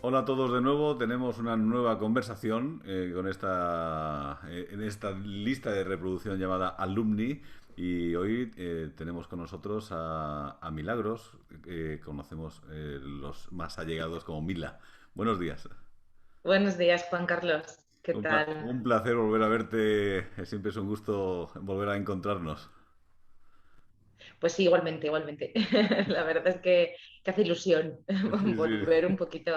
Hola a todos de nuevo, tenemos una nueva conversación en esta lista de reproducción llamada Alumni y hoy tenemos con nosotros a Milagros, conocemos los más allegados como Mila. Buenos días. Buenos días, Juan Carlos. ¿Qué tal? Un placer volver a verte, siempre es un gusto volver a encontrarnos. Pues sí, igualmente, igualmente. La verdad es que hace ilusión Sí, volver sí. un poquito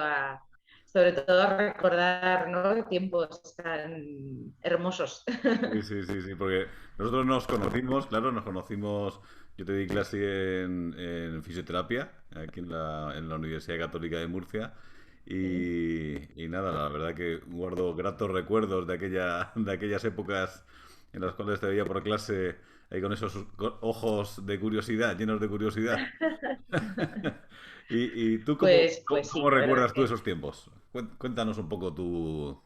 sobre todo a recordar, ¿no? Tiempos tan hermosos. Sí, sí, sí, sí, porque nosotros nos conocimos, claro, yo te di clase en fisioterapia aquí en la Universidad Católica de Murcia Sí. y nada, la verdad que guardo gratos recuerdos de aquellas épocas en las cuales te veía por clase ahí con esos ojos de curiosidad, llenos de curiosidad. ¿Y tú Pues sí, cómo la verdad es recuerdas tú que esos tiempos? Cuéntanos un poco tu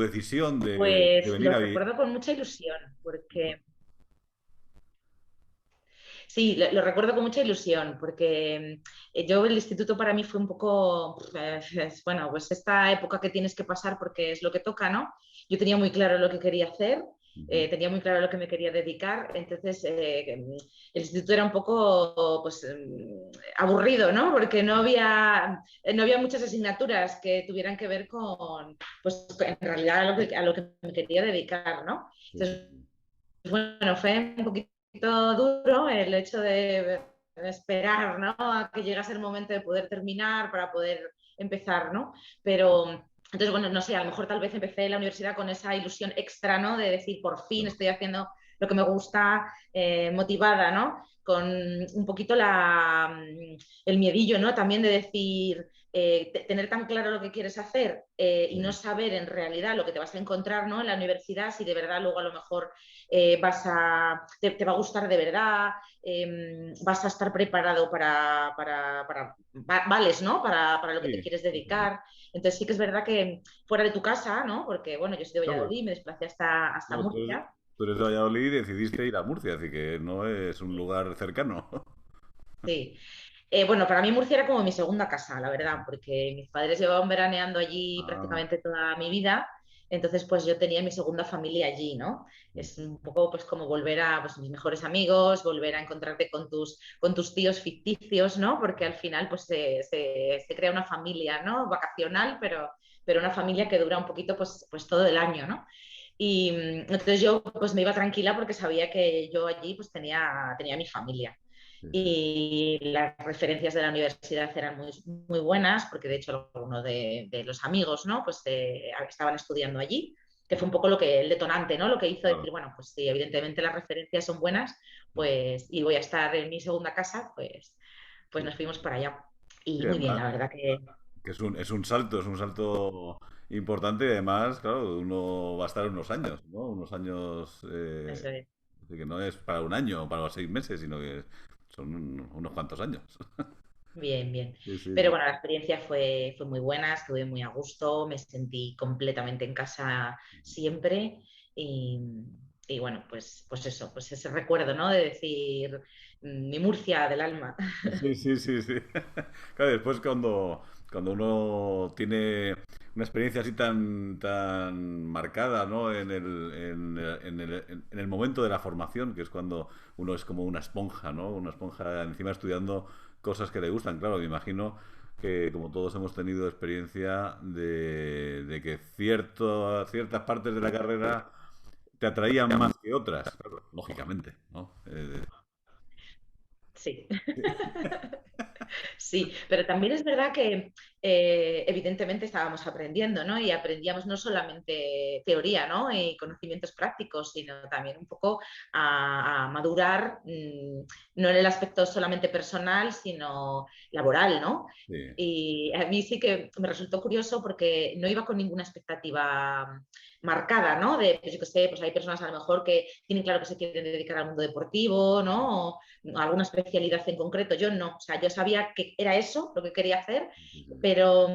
decisión de pues venir lo a vivir. recuerdo con mucha ilusión, porque sí, lo recuerdo con mucha ilusión, porque yo el instituto para mí fue un poco, bueno, pues esta época que tienes que pasar porque es lo que toca, ¿no? Yo tenía muy claro lo que quería hacer, Ujú. tenía muy claro a lo que me quería dedicar, entonces el instituto era un poco, pues, aburrido, ¿no? Porque no había muchas asignaturas que tuvieran que ver con, pues, en realidad a lo que me quería dedicar, ¿no? Sí, sí, Entonces, bueno, fue un poquito duro el hecho de esperar, ¿no? A que llegase el momento de poder terminar para poder empezar, ¿no? Pero entonces, bueno, no sé, a lo mejor tal vez empecé la universidad con esa ilusión extra, ¿no? De decir, por fin claro. estoy haciendo lo que me gusta, motivada, ¿no? Con un poquito el miedillo, ¿no? También de decir, tener tan claro lo que quieres hacer y no Ujú. saber en realidad lo que te vas a encontrar, ¿no? En la universidad, si de verdad luego a lo mejor te va a gustar de verdad, vas a estar preparado vales, ¿no? Para lo que te Sí, quieres sí, sí, sí. dedicar. Entonces sí que es verdad que fuera de tu casa, ¿no? Porque bueno, yo soy de Claro, Valladolid, me desplacé hasta claro, Murcia. tú eres de Valladolid y decidiste ir a Murcia, así que no es un lugar cercano. Sí. Bueno, para mí Murcia era como mi segunda casa, la verdad, porque mis padres llevaban veraneando allí Ah, prácticamente toda mi vida, entonces pues yo tenía mi segunda familia allí, ¿no? Es un poco pues como volver a pues, mis mejores amigos, volver a encontrarte con tus tíos ficticios, ¿no? Porque al final pues se crea una familia, ¿no? Vacacional, pero una familia que dura un poquito pues todo el año, ¿no? Y entonces yo pues me iba tranquila porque sabía que yo allí pues tenía mi familia sí, sí. y las referencias de la universidad eran muy buenas, porque de hecho algunos de los amigos, ¿no? Pues estaban estudiando allí, que fue un poco lo que el detonante, ¿no? Lo que hizo Claro. decir, bueno, pues si evidentemente las referencias son buenas, pues y voy a estar en mi segunda casa, pues Sí, nos fuimos para allá. sí, Y muy bien, además, la verdad que que es un salto importante y además, claro, uno va a estar unos años, ¿no? Unos años, eso es. así que no es para un año o para 6 meses, sino que son unos cuantos años. Bien, bien. Sí, sí, Pero sí. bueno, la experiencia fue muy buena, estuve muy a gusto, me sentí completamente en casa siempre y, y bueno, pues eso, pues ese recuerdo, ¿no? De decir, mi Murcia del alma. Sí, sí, sí, sí. Claro, después cuando uno tiene una experiencia así tan marcada, ¿no? En el momento de la formación, que es cuando uno es como una esponja, ¿no? Una esponja encima estudiando cosas que le gustan. Claro, me imagino que como todos hemos tenido experiencia de que ciertas partes de la carrera te atraían más que otras, claro, lógicamente, ¿no? Sí. Sí, pero también es verdad que evidentemente estábamos aprendiendo, ¿no? Y aprendíamos no solamente teoría, ¿no? Y conocimientos prácticos, sino también un poco a madurar, no en el aspecto solamente personal, sino laboral, ¿no? Sí. Y a mí sí que me resultó curioso porque no iba con ninguna expectativa marcada, ¿no? De, pues yo qué sé, pues hay personas a lo mejor que tienen claro que se quieren dedicar al mundo deportivo, ¿no? Alguna especialidad en concreto. Yo no, o sea, yo sabía que era eso lo que quería hacer, Sí, sí, pero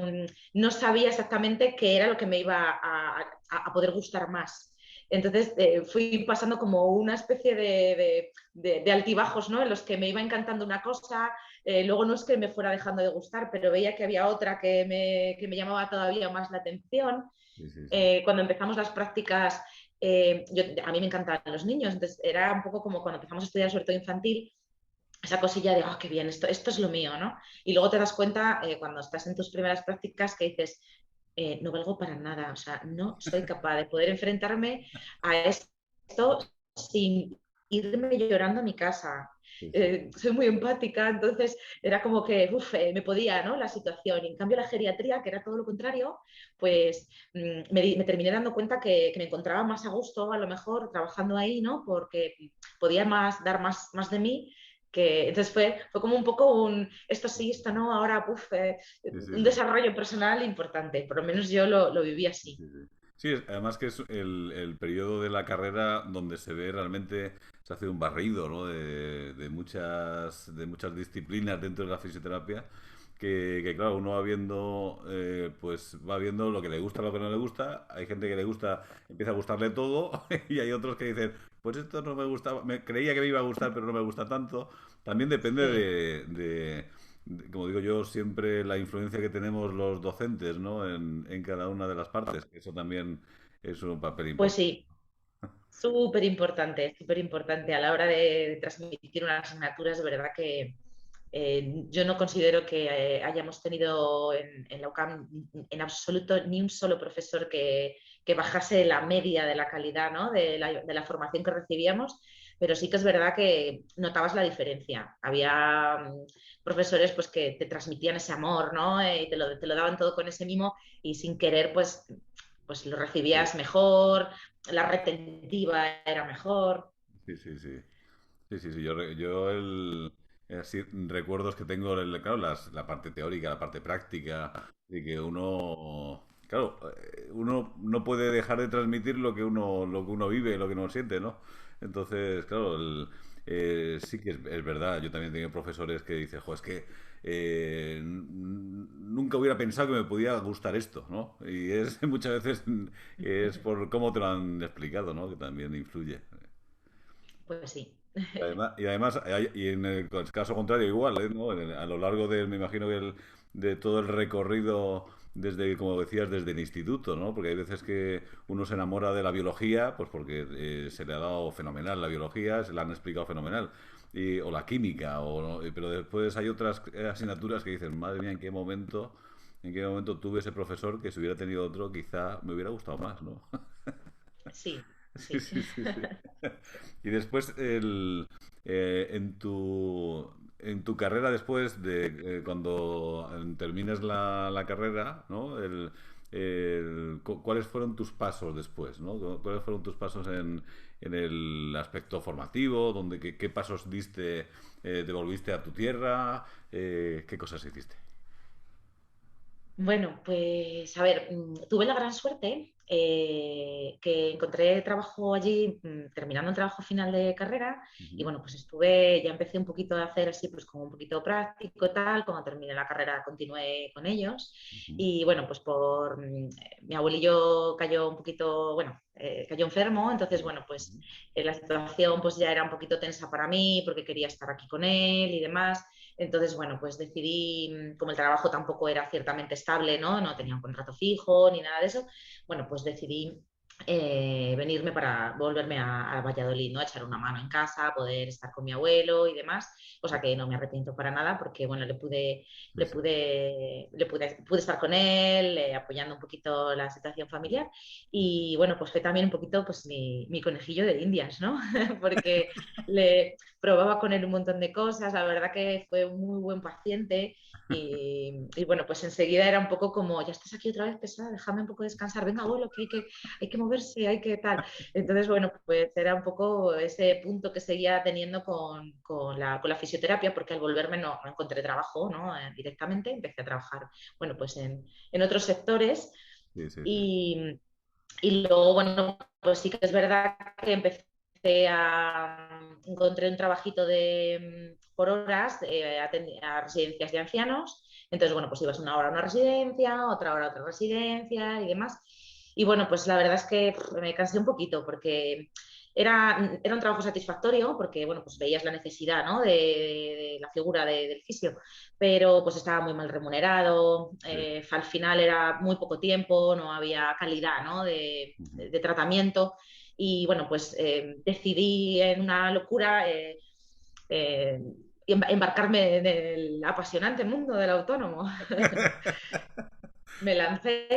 no sabía exactamente qué era lo que me iba a poder gustar más. Entonces fui pasando como una especie de altibajos, ¿no? En los que me iba encantando una cosa, luego no es que me fuera dejando de gustar, pero veía que había otra que me llamaba todavía más la atención. Sí, sí, sí. Cuando empezamos las prácticas, a mí me encantaban los niños, entonces era un poco como cuando empezamos a estudiar sobre todo infantil, esa cosilla de, oh, qué bien, esto es lo mío, ¿no? Y luego te das cuenta cuando estás en tus primeras prácticas que dices, no valgo para nada, o sea, no soy capaz de poder enfrentarme a esto sin irme llorando a mi casa. Sí, sí. Soy muy empática, entonces era como que me podía, ¿no? La situación. Y en cambio la geriatría, que era todo lo contrario, pues me terminé dando cuenta que me encontraba más a gusto, a lo mejor, trabajando ahí, ¿no? Porque podía dar más de mí. Entonces fue como un poco esto sí, esto no, ahora Sí, sí, un sí. desarrollo personal importante, por lo menos yo lo viví Sí, así. sí, sí. Sí, además que es el periodo de la carrera donde se ve realmente, se hace un barrido, ¿no? De muchas disciplinas dentro de la fisioterapia, que, claro, uno va viendo, pues va viendo lo que le gusta, lo que no le gusta. Hay gente que le gusta, empieza a gustarle todo, y hay otros que dicen, pues esto no me gustaba, creía que me iba a gustar, pero no me gusta tanto. También depende Sí, como digo yo, siempre la influencia que tenemos los docentes, ¿no? En cada una de las partes, que eso también es un papel pues importante. sí, súper importante a la hora de transmitir unas asignaturas, de verdad que yo no considero que hayamos tenido en la UCAM en absoluto ni un solo profesor que bajase la media de la calidad, ¿no? de la formación que recibíamos, pero sí que es verdad que notabas la diferencia. Había profesores pues, que te transmitían ese amor, ¿no? Y te lo daban todo con ese mimo y sin querer pues lo Sí, recibías mejor, la retentiva era mejor. sí, sí, sí. Sí, sí, sí. Así, recuerdos que tengo, claro, la parte teórica, la parte práctica, y que uno, claro, uno no puede dejar de transmitir lo que uno vive, lo que uno siente, ¿no? Entonces, claro, sí que es verdad. Yo también tengo profesores que dicen, jo, es que nunca hubiera pensado que me podía gustar esto, ¿no? Y es muchas veces es por cómo te lo han explicado, ¿no? Que también influye. Pues sí. Y además, y en el caso contrario igual, ¿eh? ¿No? A lo largo de, me imagino que de todo el recorrido desde, como decías, desde el instituto, ¿no? Porque hay veces que uno se enamora de la biología, pues porque se le ha dado fenomenal la biología, se la han explicado fenomenal, o la química, pero después hay otras asignaturas que dicen, madre mía, ¿en qué momento tuve ese profesor que si hubiera tenido otro quizá me hubiera gustado más, ¿no? Sí, Sí, sí. sí, sí, sí. Y después, en tu carrera después de cuando termines la carrera, ¿no? ¿Cuáles fueron tus pasos después, ¿no? ¿Cuáles fueron tus pasos en el aspecto formativo? ¿Qué pasos diste? ¿Te volviste a tu tierra? ¿Qué cosas hiciste? Bueno, pues a ver, tuve la gran suerte que encontré trabajo allí, terminando el trabajo final de carrera, y Ujú, bueno, pues ya empecé un poquito a hacer así, pues como un poquito práctico y tal, cuando terminé la carrera continué con ellos, ujú, y bueno, pues mi abuelillo cayó un poquito, bueno, cayó enfermo, entonces bueno, pues ujú. la situación pues ya era un poquito tensa para mí, porque quería estar aquí con él y demás. Entonces, bueno, pues decidí, como el trabajo tampoco era ciertamente estable, ¿no? No tenía un contrato fijo ni nada de eso, bueno, pues decidí venirme para volverme a Valladolid, ¿no? A echar una mano en casa, poder estar con mi abuelo y demás, cosa que no me arrepiento para nada porque, bueno, Sí, sí. pude estar con él, apoyando un poquito la situación familiar y, bueno, pues fue también un poquito, pues, mi conejillo de indias, ¿no? Porque probaba con él un montón de cosas, la verdad que fue un muy buen paciente y bueno, pues enseguida era un poco como, ya estás aquí otra vez pesada, déjame un poco descansar, venga abuelo, que hay que moverse, hay que tal. Entonces, bueno, pues era un poco ese punto que seguía teniendo con la fisioterapia, porque al volverme no encontré trabajo, ¿no? Directamente, empecé a trabajar, bueno, pues en otros sectores Sí, sí, sí. y, y luego, bueno, pues sí que es verdad que encontré un trabajito por horas a residencias de ancianos. Entonces, bueno, pues ibas una hora a una residencia, otra hora a otra residencia y demás. Y bueno, pues la verdad es que me cansé un poquito porque era un trabajo satisfactorio porque, bueno, pues veías la necesidad, ¿no? de la figura del fisio, pero pues estaba muy mal remunerado, Sí. al final era muy poco tiempo, no había calidad, ¿no? Ujú. de tratamiento y, bueno, pues decidí en una locura eh, embarcarme en el apasionante mundo del autónomo. Me lancé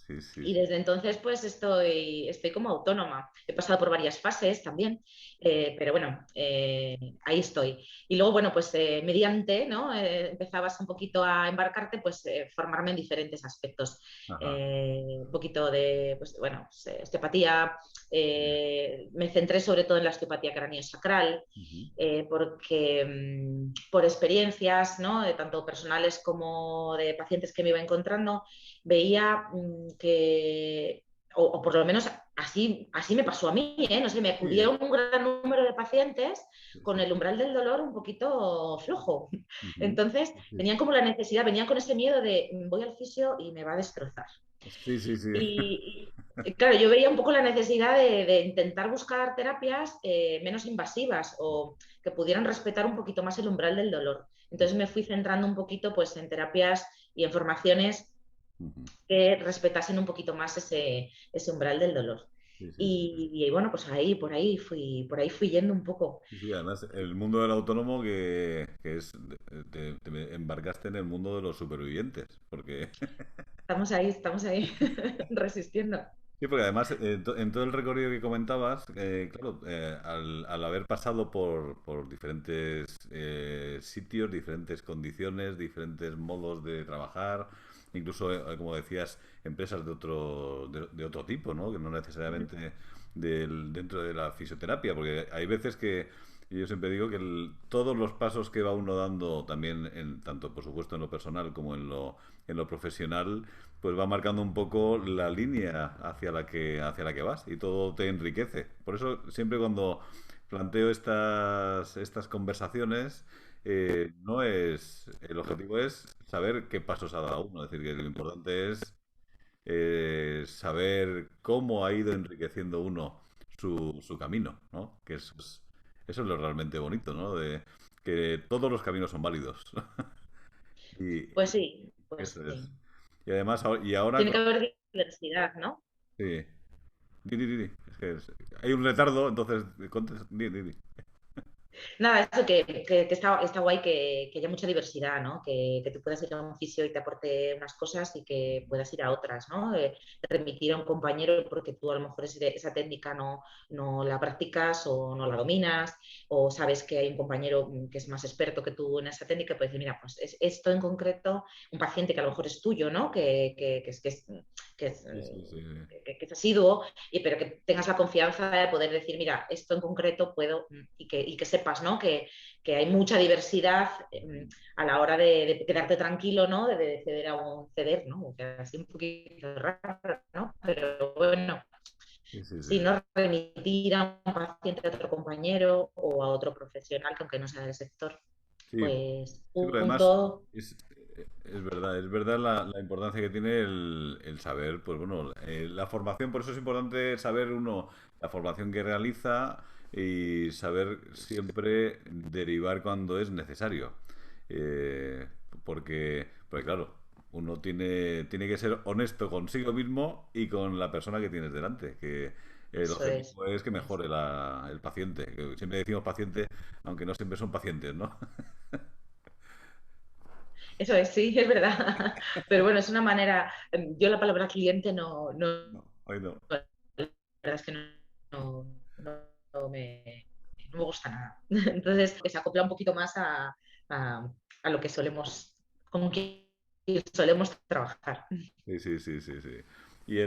Sí, sí, y sí. desde entonces pues estoy como autónoma. He pasado por varias fases también, pero bueno, ahí estoy. Y luego, bueno, pues mediante, ¿no? Empezabas un poquito a embarcarte, pues formarme en diferentes aspectos. Ajá. Un poquito de, pues bueno, pues, osteopatía. Sí. Me centré sobre todo en la osteopatía craneosacral, Ujú. porque por experiencias, ¿no? Tanto personales como de pacientes que me iba encontrando, veía que, o por lo menos así me pasó a mí, ¿eh? No sé, me acudía Sí, un gran número de pacientes sí, con sí. el umbral del dolor un poquito flojo. Ujú. Entonces, Sí, tenían como la necesidad, venían con ese miedo de voy al fisio y me va a destrozar. sí, sí, sí. Claro, yo veía un poco la necesidad de intentar buscar terapias menos invasivas o que pudieran respetar un poquito más el umbral del dolor. Entonces me fui centrando un poquito pues, en terapias y en formaciones Ujú. que respetasen un poquito más ese umbral del dolor. Sí, sí, sí, sí. Y bueno, pues ahí, por ahí fui yendo un poco. Sí, sí, además, el mundo del autónomo que es, te embarcaste en el mundo de los supervivientes, porque Estamos ahí, resistiendo. sí, porque además en todo el recorrido que comentabas, claro, al haber pasado por diferentes sitios, diferentes condiciones, diferentes modos de trabajar, incluso, como decías, empresas de otro tipo, ¿no? Que no necesariamente dentro de la fisioterapia, porque hay veces que yo siempre digo que todos los pasos que va uno dando, también tanto por supuesto en lo personal como en lo profesional, pues va marcando un poco la línea hacia la que vas y todo te enriquece. Por eso siempre cuando planteo estas conversaciones, no es, el objetivo es saber qué pasos ha dado uno. Es decir, que lo importante es saber cómo ha ido enriqueciendo uno su camino, ¿no? Que eso es lo realmente bonito, ¿no? De que todos los caminos son válidos. Y Pues sí, pues eso es. sí. Y además, y ahora, Tiene que haber diversidad, ¿no? sí. Di. Es que hay un retardo, entonces, di. Nada, eso que está guay que haya mucha diversidad, ¿no? Que tú puedas ir a un fisio y te aporte unas cosas y que puedas ir a otras, ¿no? Remitir a un compañero porque tú a lo mejor esa técnica no la practicas o no la dominas, o sabes que hay un compañero que es más experto que tú en esa técnica, puedes decir, mira, pues esto en concreto, un paciente que a lo mejor es tuyo, ¿no? Que es, Sí, sí, sí. que es asiduo, pero que tengas la confianza de poder decir, mira, esto en concreto puedo, y que sepas, ¿no? Que hay mucha diversidad a la hora de quedarte tranquilo, ¿no? De ceder a un ceder, ¿no? Que así un poquito raro, ¿no? Pero bueno, Sí, sí, sí. si no remitir a un paciente a otro compañero o a otro profesional, que aunque no sea del sector, Sí, pues sí, pero además punto. es, es verdad la importancia que tiene el saber, pues bueno, la formación, por eso es importante saber uno la formación que realiza y saber siempre derivar cuando es necesario. Eh, porque claro, uno tiene que ser honesto consigo mismo y con la persona que tienes delante, que el Eso es. objetivo es que mejore el paciente. Que siempre decimos paciente, aunque no siempre son pacientes, ¿no? Eso es, sí, es verdad. Pero bueno, es una manera. Yo la palabra cliente No, hoy no. la verdad es que no, no no me gusta nada. Entonces, se acopla un poquito más a lo que con quien solemos trabajar. Sí, sí, sí, sí, sí. Y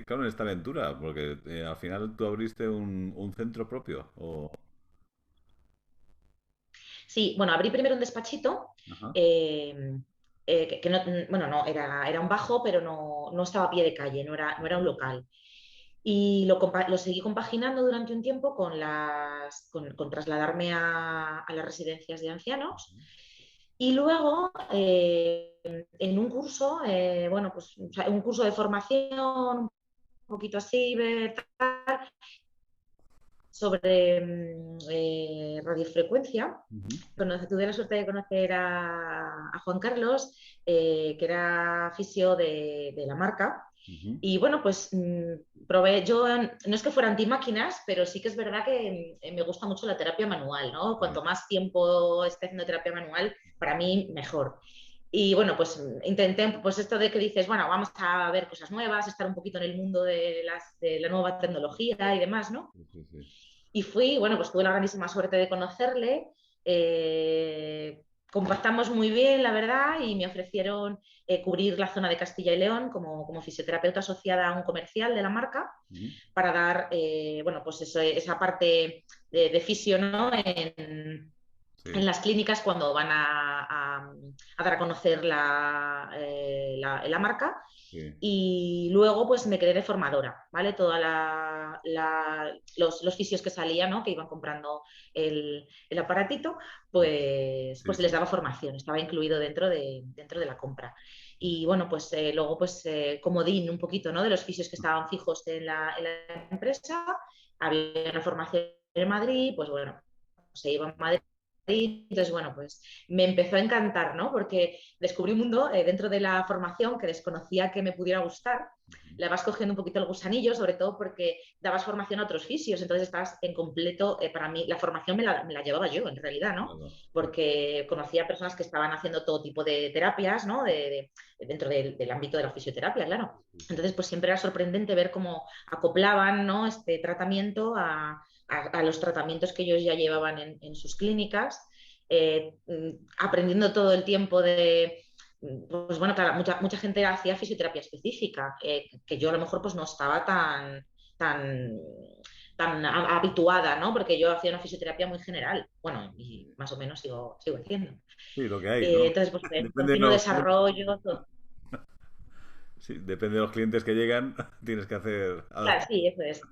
claro, en esta aventura, porque al final tú abriste un centro propio, o... Sí, bueno, abrí primero un despachito, Ajá. eh, que no, bueno, no, era un bajo, pero no estaba a pie de calle, no era un local. Y lo seguí compaginando durante un tiempo con trasladarme a las residencias de ancianos. Y luego, en un curso, bueno, pues o sea, un curso de formación poquito así, tal, sobre radiofrecuencia. Ujú, Tuve la suerte de conocer a Juan Carlos, que era fisio de la marca. ujú. Y bueno, pues probé, yo no es que fuera anti-máquinas, pero sí que es verdad que me gusta mucho la terapia manual, ¿no? Sí, Cuanto más tiempo esté haciendo terapia manual, para mí mejor. Y bueno, pues intenté, pues esto de que dices, bueno, vamos a ver cosas nuevas, estar un poquito en el mundo de la nueva tecnología y demás, ¿no? sí, sí, sí. Y fui, bueno, pues tuve la grandísima suerte de conocerle. Compactamos muy bien, la verdad, y me ofrecieron cubrir la zona de Castilla y León como fisioterapeuta asociada a un comercial de la marca Ujú, para dar, bueno, pues eso, esa parte de fisio, ¿no? En sí, las clínicas cuando van a dar a conocer la marca. sí, Y luego pues me quedé de formadora, ¿vale? Todos los fisios que salían, ¿no? Que iban comprando el aparatito, sí, pues les sí. daba formación, estaba incluido dentro de la compra. Y bueno, pues luego pues comodín un poquito, ¿no? De los fisios que estaban fijos en la empresa, había una formación en Madrid, pues bueno, se iba a Madrid. Entonces, bueno, pues me empezó a encantar, ¿no? Porque descubrí un mundo dentro de la formación que desconocía que me pudiera gustar. Le vas cogiendo un poquito el gusanillo, sobre todo porque dabas formación a otros fisios, entonces estabas en completo, para mí, la formación me la llevaba yo, en realidad, ¿no? Claro. Porque conocía personas que estaban haciendo todo tipo de terapias, ¿no? Dentro del ámbito de la fisioterapia, claro. Sí, sí. Entonces, pues siempre era sorprendente ver cómo acoplaban, ¿no? Este tratamiento a los tratamientos que ellos ya llevaban en sus clínicas, aprendiendo todo el tiempo pues bueno, claro, mucha gente hacía fisioterapia específica, que yo a lo mejor pues no estaba tan, tan habituada, ¿no? Porque yo hacía una fisioterapia muy general, bueno, y más o menos sigo haciendo. Sí, lo que hay, ¿no? Entonces, pues Depende de continuo los clientes que desarrollo, lleguen. todo. Sí, depende de los clientes que llegan, tienes que hacer Claro, adaptar. sí, eso es.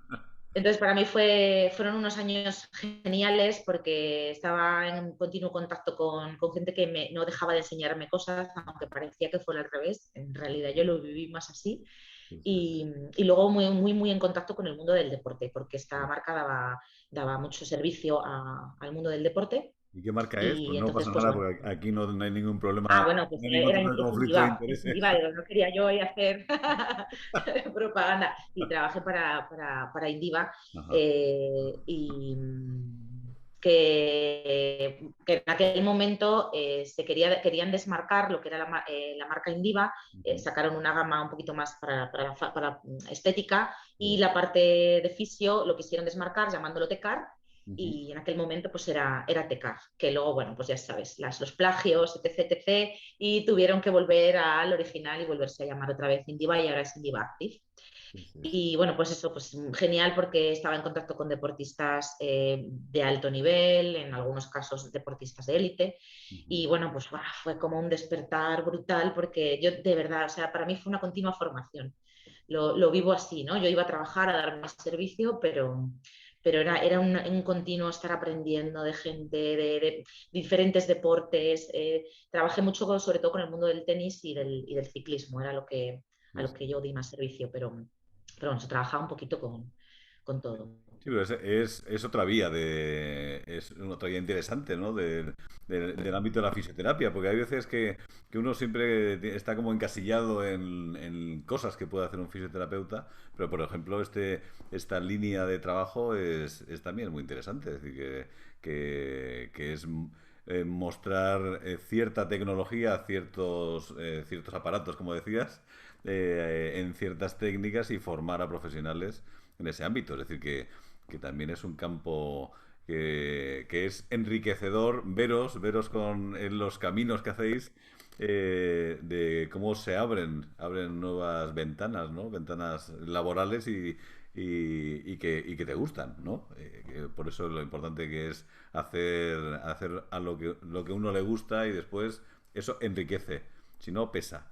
Entonces, para mí fueron unos años geniales porque estaba en continuo contacto con gente que no dejaba de enseñarme cosas, aunque parecía que fuera al revés. En realidad yo lo viví más así. Sí, sí, Y luego muy, muy, muy en contacto con el mundo del deporte, porque esta sí. marca daba mucho servicio al mundo del deporte. ¿Y qué marca es? Y Pues no entonces, pasa pues nada bueno, porque aquí no, no hay ningún problema, bueno, pues no hay ningún tipo de es conflicto de Indiva, intereses. digo, no quería yo ahí hacer propaganda. Y trabajé para Indiva, Ajá. y que en aquel momento querían desmarcar lo que era la marca Indiva, Ujú. sacaron una gama un poquito más para estética y Sí. la parte de fisio lo quisieron desmarcar llamándolo Tecar, Ujú. y en aquel momento pues era Tecar, que luego, bueno, pues ya sabes, los plagios, etc, etc, y tuvieron que volver al original y volverse a llamar otra vez Indiva y ahora es Indiva Active. Sí, sí. Y bueno, pues eso, pues genial porque estaba en contacto con deportistas de alto nivel, en algunos casos deportistas de élite, Ujú. y bueno, pues fue como un despertar brutal porque yo de verdad, o sea, para mí fue una continua formación. Lo vivo así, ¿no? Yo iba a trabajar, a dar mi servicio, pero era un continuo estar aprendiendo de gente, de diferentes deportes. Trabajé mucho, sobre todo con el mundo del tenis y del ciclismo, era a Sí, lo que sí. yo di más servicio, pero bueno, se trabajaba un poquito con todo. Sí, pero es otra vía es otra vía interesante, ¿no? Del ámbito de la fisioterapia, porque hay veces que uno siempre está como encasillado en cosas que puede hacer un fisioterapeuta, pero por ejemplo esta línea de trabajo es también muy interesante, es decir, que es mostrar cierta tecnología, ciertos aparatos, como decías, en ciertas técnicas y formar a profesionales en ese ámbito. Es decir, que también es un campo que es enriquecedor veros en los caminos que hacéis de cómo se abren nuevas ventanas, ¿no? Ventanas laborales y que te gustan, ¿no? Por eso lo importante que es hacer a lo que uno le gusta y después eso enriquece, si no pesa.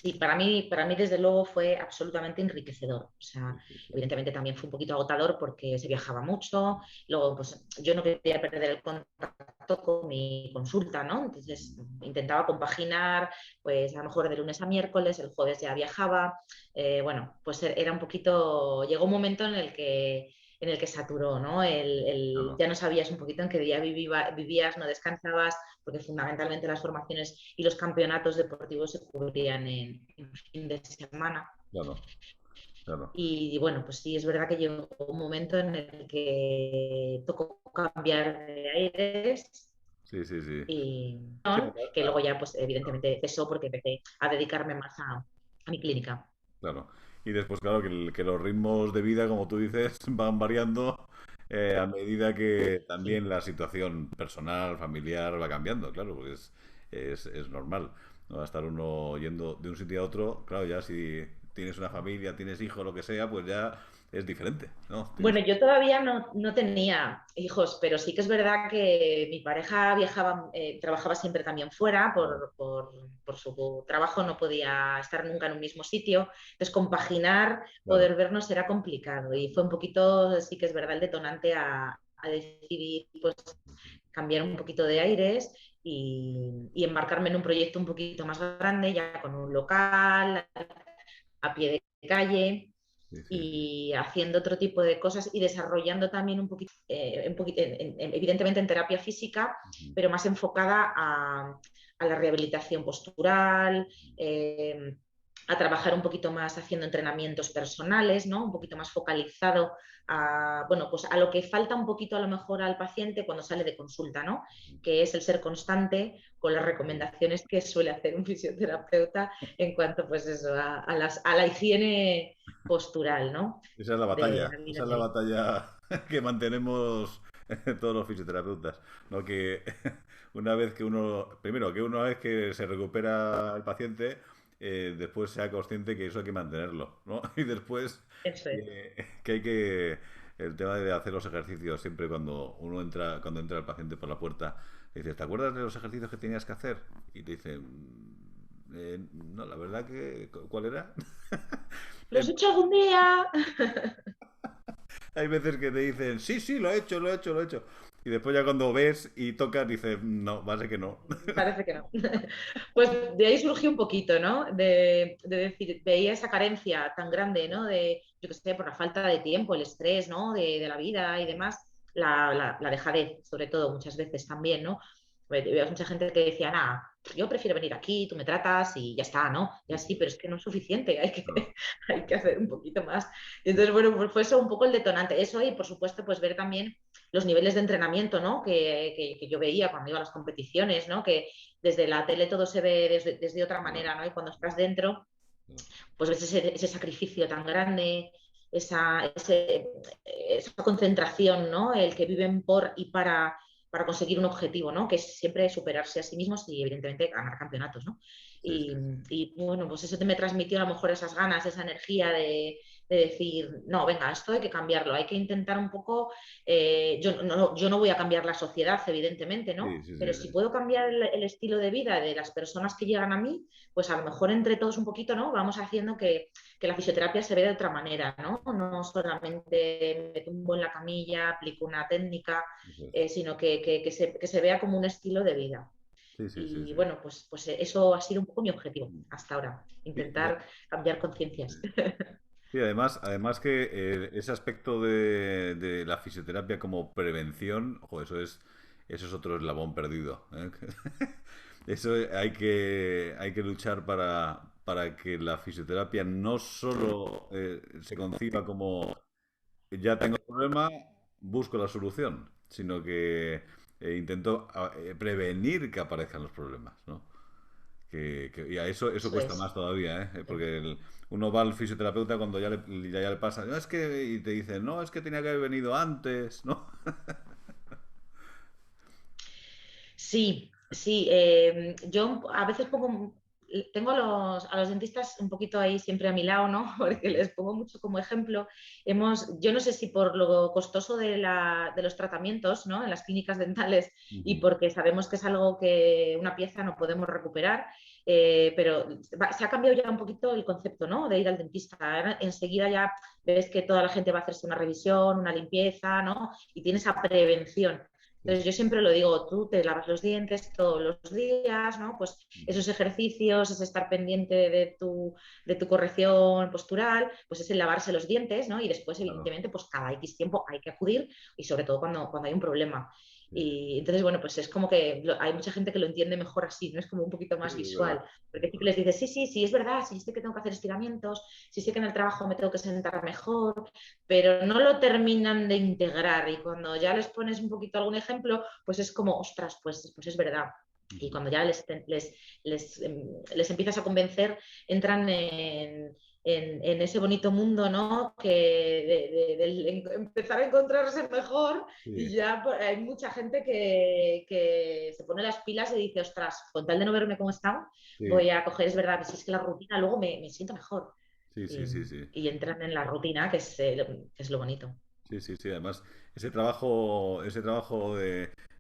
sí, para mí desde luego fue absolutamente enriquecedor. O sea, Sí, sí, sí. evidentemente también fue un poquito agotador porque se viajaba mucho. Luego, pues yo no quería perder el contacto con mi consulta, ¿no? Entonces intentaba compaginar, pues a lo mejor de lunes a miércoles, el jueves ya viajaba. Bueno, pues era un poquito, llegó un momento en el que saturó, ¿no? Claro, Ya no sabías un poquito en qué día vivías, no descansabas, porque fundamentalmente las formaciones y los campeonatos deportivos se cubrían en fin de semana. claro, claro. Y bueno, pues sí, es verdad que llegó un momento en el que tocó cambiar de aires Sí, sí, sí. y Sí, ¿no? Que luego ya pues evidentemente cesó porque empecé a dedicarme más a mi clínica. claro. Y después, claro, que los ritmos de vida, como tú dices, van variando a medida que Sí. también la situación personal, familiar va cambiando, claro, porque es normal. No va a estar uno yendo de un sitio a otro, claro, ya si tienes una familia, tienes hijos, lo que sea, pues ya es diferente, ¿no? Bueno, yo todavía no tenía hijos, pero sí que es verdad que mi pareja viajaba, trabajaba siempre también fuera Claro, por su trabajo, no podía estar nunca en un mismo sitio. Entonces, compaginar, claro. poder vernos era complicado y fue un poquito, sí que es verdad, el detonante a decidir pues, cambiar un poquito de aires y embarcarme en un proyecto un poquito más grande, ya con un local, a pie de calle Sí, sí, sí. y haciendo otro tipo de cosas y desarrollando también evidentemente en terapia física, Ujú. pero más enfocada a la rehabilitación postural, a trabajar un poquito más haciendo entrenamientos personales, ¿no? Un poquito más focalizado a, bueno, pues a lo que falta un poquito a lo mejor al paciente cuando sale de consulta, ¿no? Que es el ser constante con las recomendaciones que suele hacer un fisioterapeuta en cuanto pues eso, a la higiene postural, ¿no? De la vida Esa es la diaria. batalla que mantenemos todos los fisioterapeutas, ¿no? Que una vez que uno, primero, que una vez que se recupera el paciente, después sea consciente que eso hay que mantenerlo, ¿no? Y después Eso es. que hay que, el tema de hacer los ejercicios siempre cuando uno entra, cuando entra el paciente por la puerta, le dices, ¿te acuerdas de los ejercicios que tenías que hacer? Y te dicen, no, la verdad que, ¿cuál era? ¿Los he hecho algún día? Hay veces que te dicen, sí, sí, lo he hecho, lo he hecho, lo he hecho. Y después ya cuando ves y tocas, dices, no, va a ser que no. Parece que no. Pues de ahí surgió un poquito, ¿no? De decir, veía esa carencia tan grande, ¿no? De, yo qué sé, por la falta de tiempo, el estrés, ¿no? De la vida y demás, la dejadez, sobre todo, muchas veces también, ¿no? Veo mucha gente que decía, nada, yo prefiero venir aquí, tú me tratas y ya está, ¿no? Ya Sí, sí, sí, pero es que no es suficiente, claro. hay que hacer un poquito más. Y entonces, bueno, pues fue eso un poco el detonante. Eso y, por supuesto, pues ver también los niveles de entrenamiento, ¿no? Que yo veía cuando iba a las competiciones, ¿no? Que desde la tele todo se ve desde otra Claro, manera, ¿no? Y cuando estás dentro, claro. pues ves ese sacrificio tan grande, esa concentración, ¿no? El que viven por y para conseguir un objetivo, ¿no? Que es siempre superarse a sí mismos y evidentemente ganar campeonatos, ¿no? Sí, sí, sí. Y bueno, pues eso te me transmitió a lo mejor esas ganas, esa energía de decir, no, venga, esto hay que cambiarlo, hay que intentar un poco, yo no voy a cambiar la sociedad, evidentemente, ¿no? Sí, sí, Pero sí, si sí. puedo cambiar el estilo de vida de las personas que llegan a mí, pues a lo mejor entre todos un poquito, ¿no? Vamos haciendo que la fisioterapia se vea de otra manera, ¿no? No solamente me tumbo en la camilla, aplico una técnica, Eso es. sino que se vea como un estilo de vida. Sí, sí, sí, Y sí. bueno, pues eso ha sido un poco mi objetivo hasta ahora, Sí, ya. intentar cambiar conciencias. Sí, además que ese aspecto de la fisioterapia como prevención, ojo, eso es otro eslabón perdido, ¿eh? Eso hay que luchar para que la fisioterapia no solo se conciba como ya tengo el problema, busco la solución, sino que intento prevenir que aparezcan los problemas, ¿no? Y a eso Eso cuesta es. más todavía, ¿eh? Porque uno va al fisioterapeuta cuando ya le pasa, no, es que, y te dicen, no, es que tenía que haber venido antes, ¿no? Sí, sí. Yo a veces pongo tengo a los dentistas un poquito ahí siempre a mi lado, ¿no? Porque les pongo mucho como ejemplo. Yo no sé si por lo costoso de los tratamientos, ¿no? En las clínicas dentales y Ujú. porque sabemos que es algo que una pieza no podemos recuperar, pero se ha cambiado ya un poquito el concepto, ¿no? De ir al dentista. Ahora, enseguida ya ves que toda la gente va a hacerse una revisión, una limpieza, ¿no? Y tiene esa prevención. Sí, Entonces yo siempre lo digo, tú te lavas los dientes todos los días, ¿no? Pues ujú. esos ejercicios, es estar pendiente de tu corrección postural, pues es el lavarse los dientes, ¿no? Y después, Claro. evidentemente, pues cada X tiempo hay que acudir y sobre todo cuando hay un problema. Sí, Y entonces, bueno, pues es como que hay mucha gente que lo entiende mejor así, ¿no? Es como un poquito sí, más es verdad. visual. Porque sí que les dices, sí, sí, sí, es verdad, sí sé que tengo que hacer estiramientos, sí sé que en el trabajo me tengo que sentar mejor, pero no lo terminan de integrar. Y cuando ya les pones un poquito algún ejemplo, pues es como, ostras, pues es verdad. Y Ujú. cuando ya les empiezas a convencer, entran en ese bonito mundo, ¿no? Que empezar a encontrarse mejor Sí, y ya pues, hay mucha gente que se pone las pilas y dice, ostras, con tal de no verme como está, sí, voy a coger, es verdad, que si es que la rutina luego me siento mejor. sí, sí, Y, sí, sí. y entran en la rutina, que es lo bonito. Sí, sí, sí. Además, ese trabajo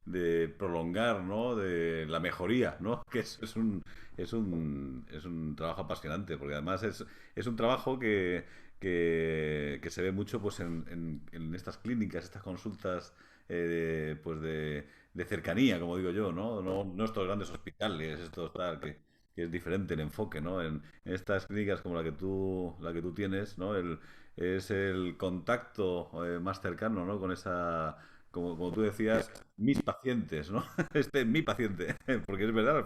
de prolongar, ¿no? De la mejoría, ¿no? Que es un trabajo apasionante, porque además es un trabajo que se ve mucho pues en estas clínicas, estas consultas pues de cercanía, como digo yo, ¿no? No, no estos grandes hospitales, estos tal, que es diferente el enfoque, ¿no? En estas clínicas como la que tú tienes, ¿no? Es el contacto más cercano, ¿no? Con esa, como tú decías, mis pacientes, ¿no? Este es mi paciente, porque es verdad, al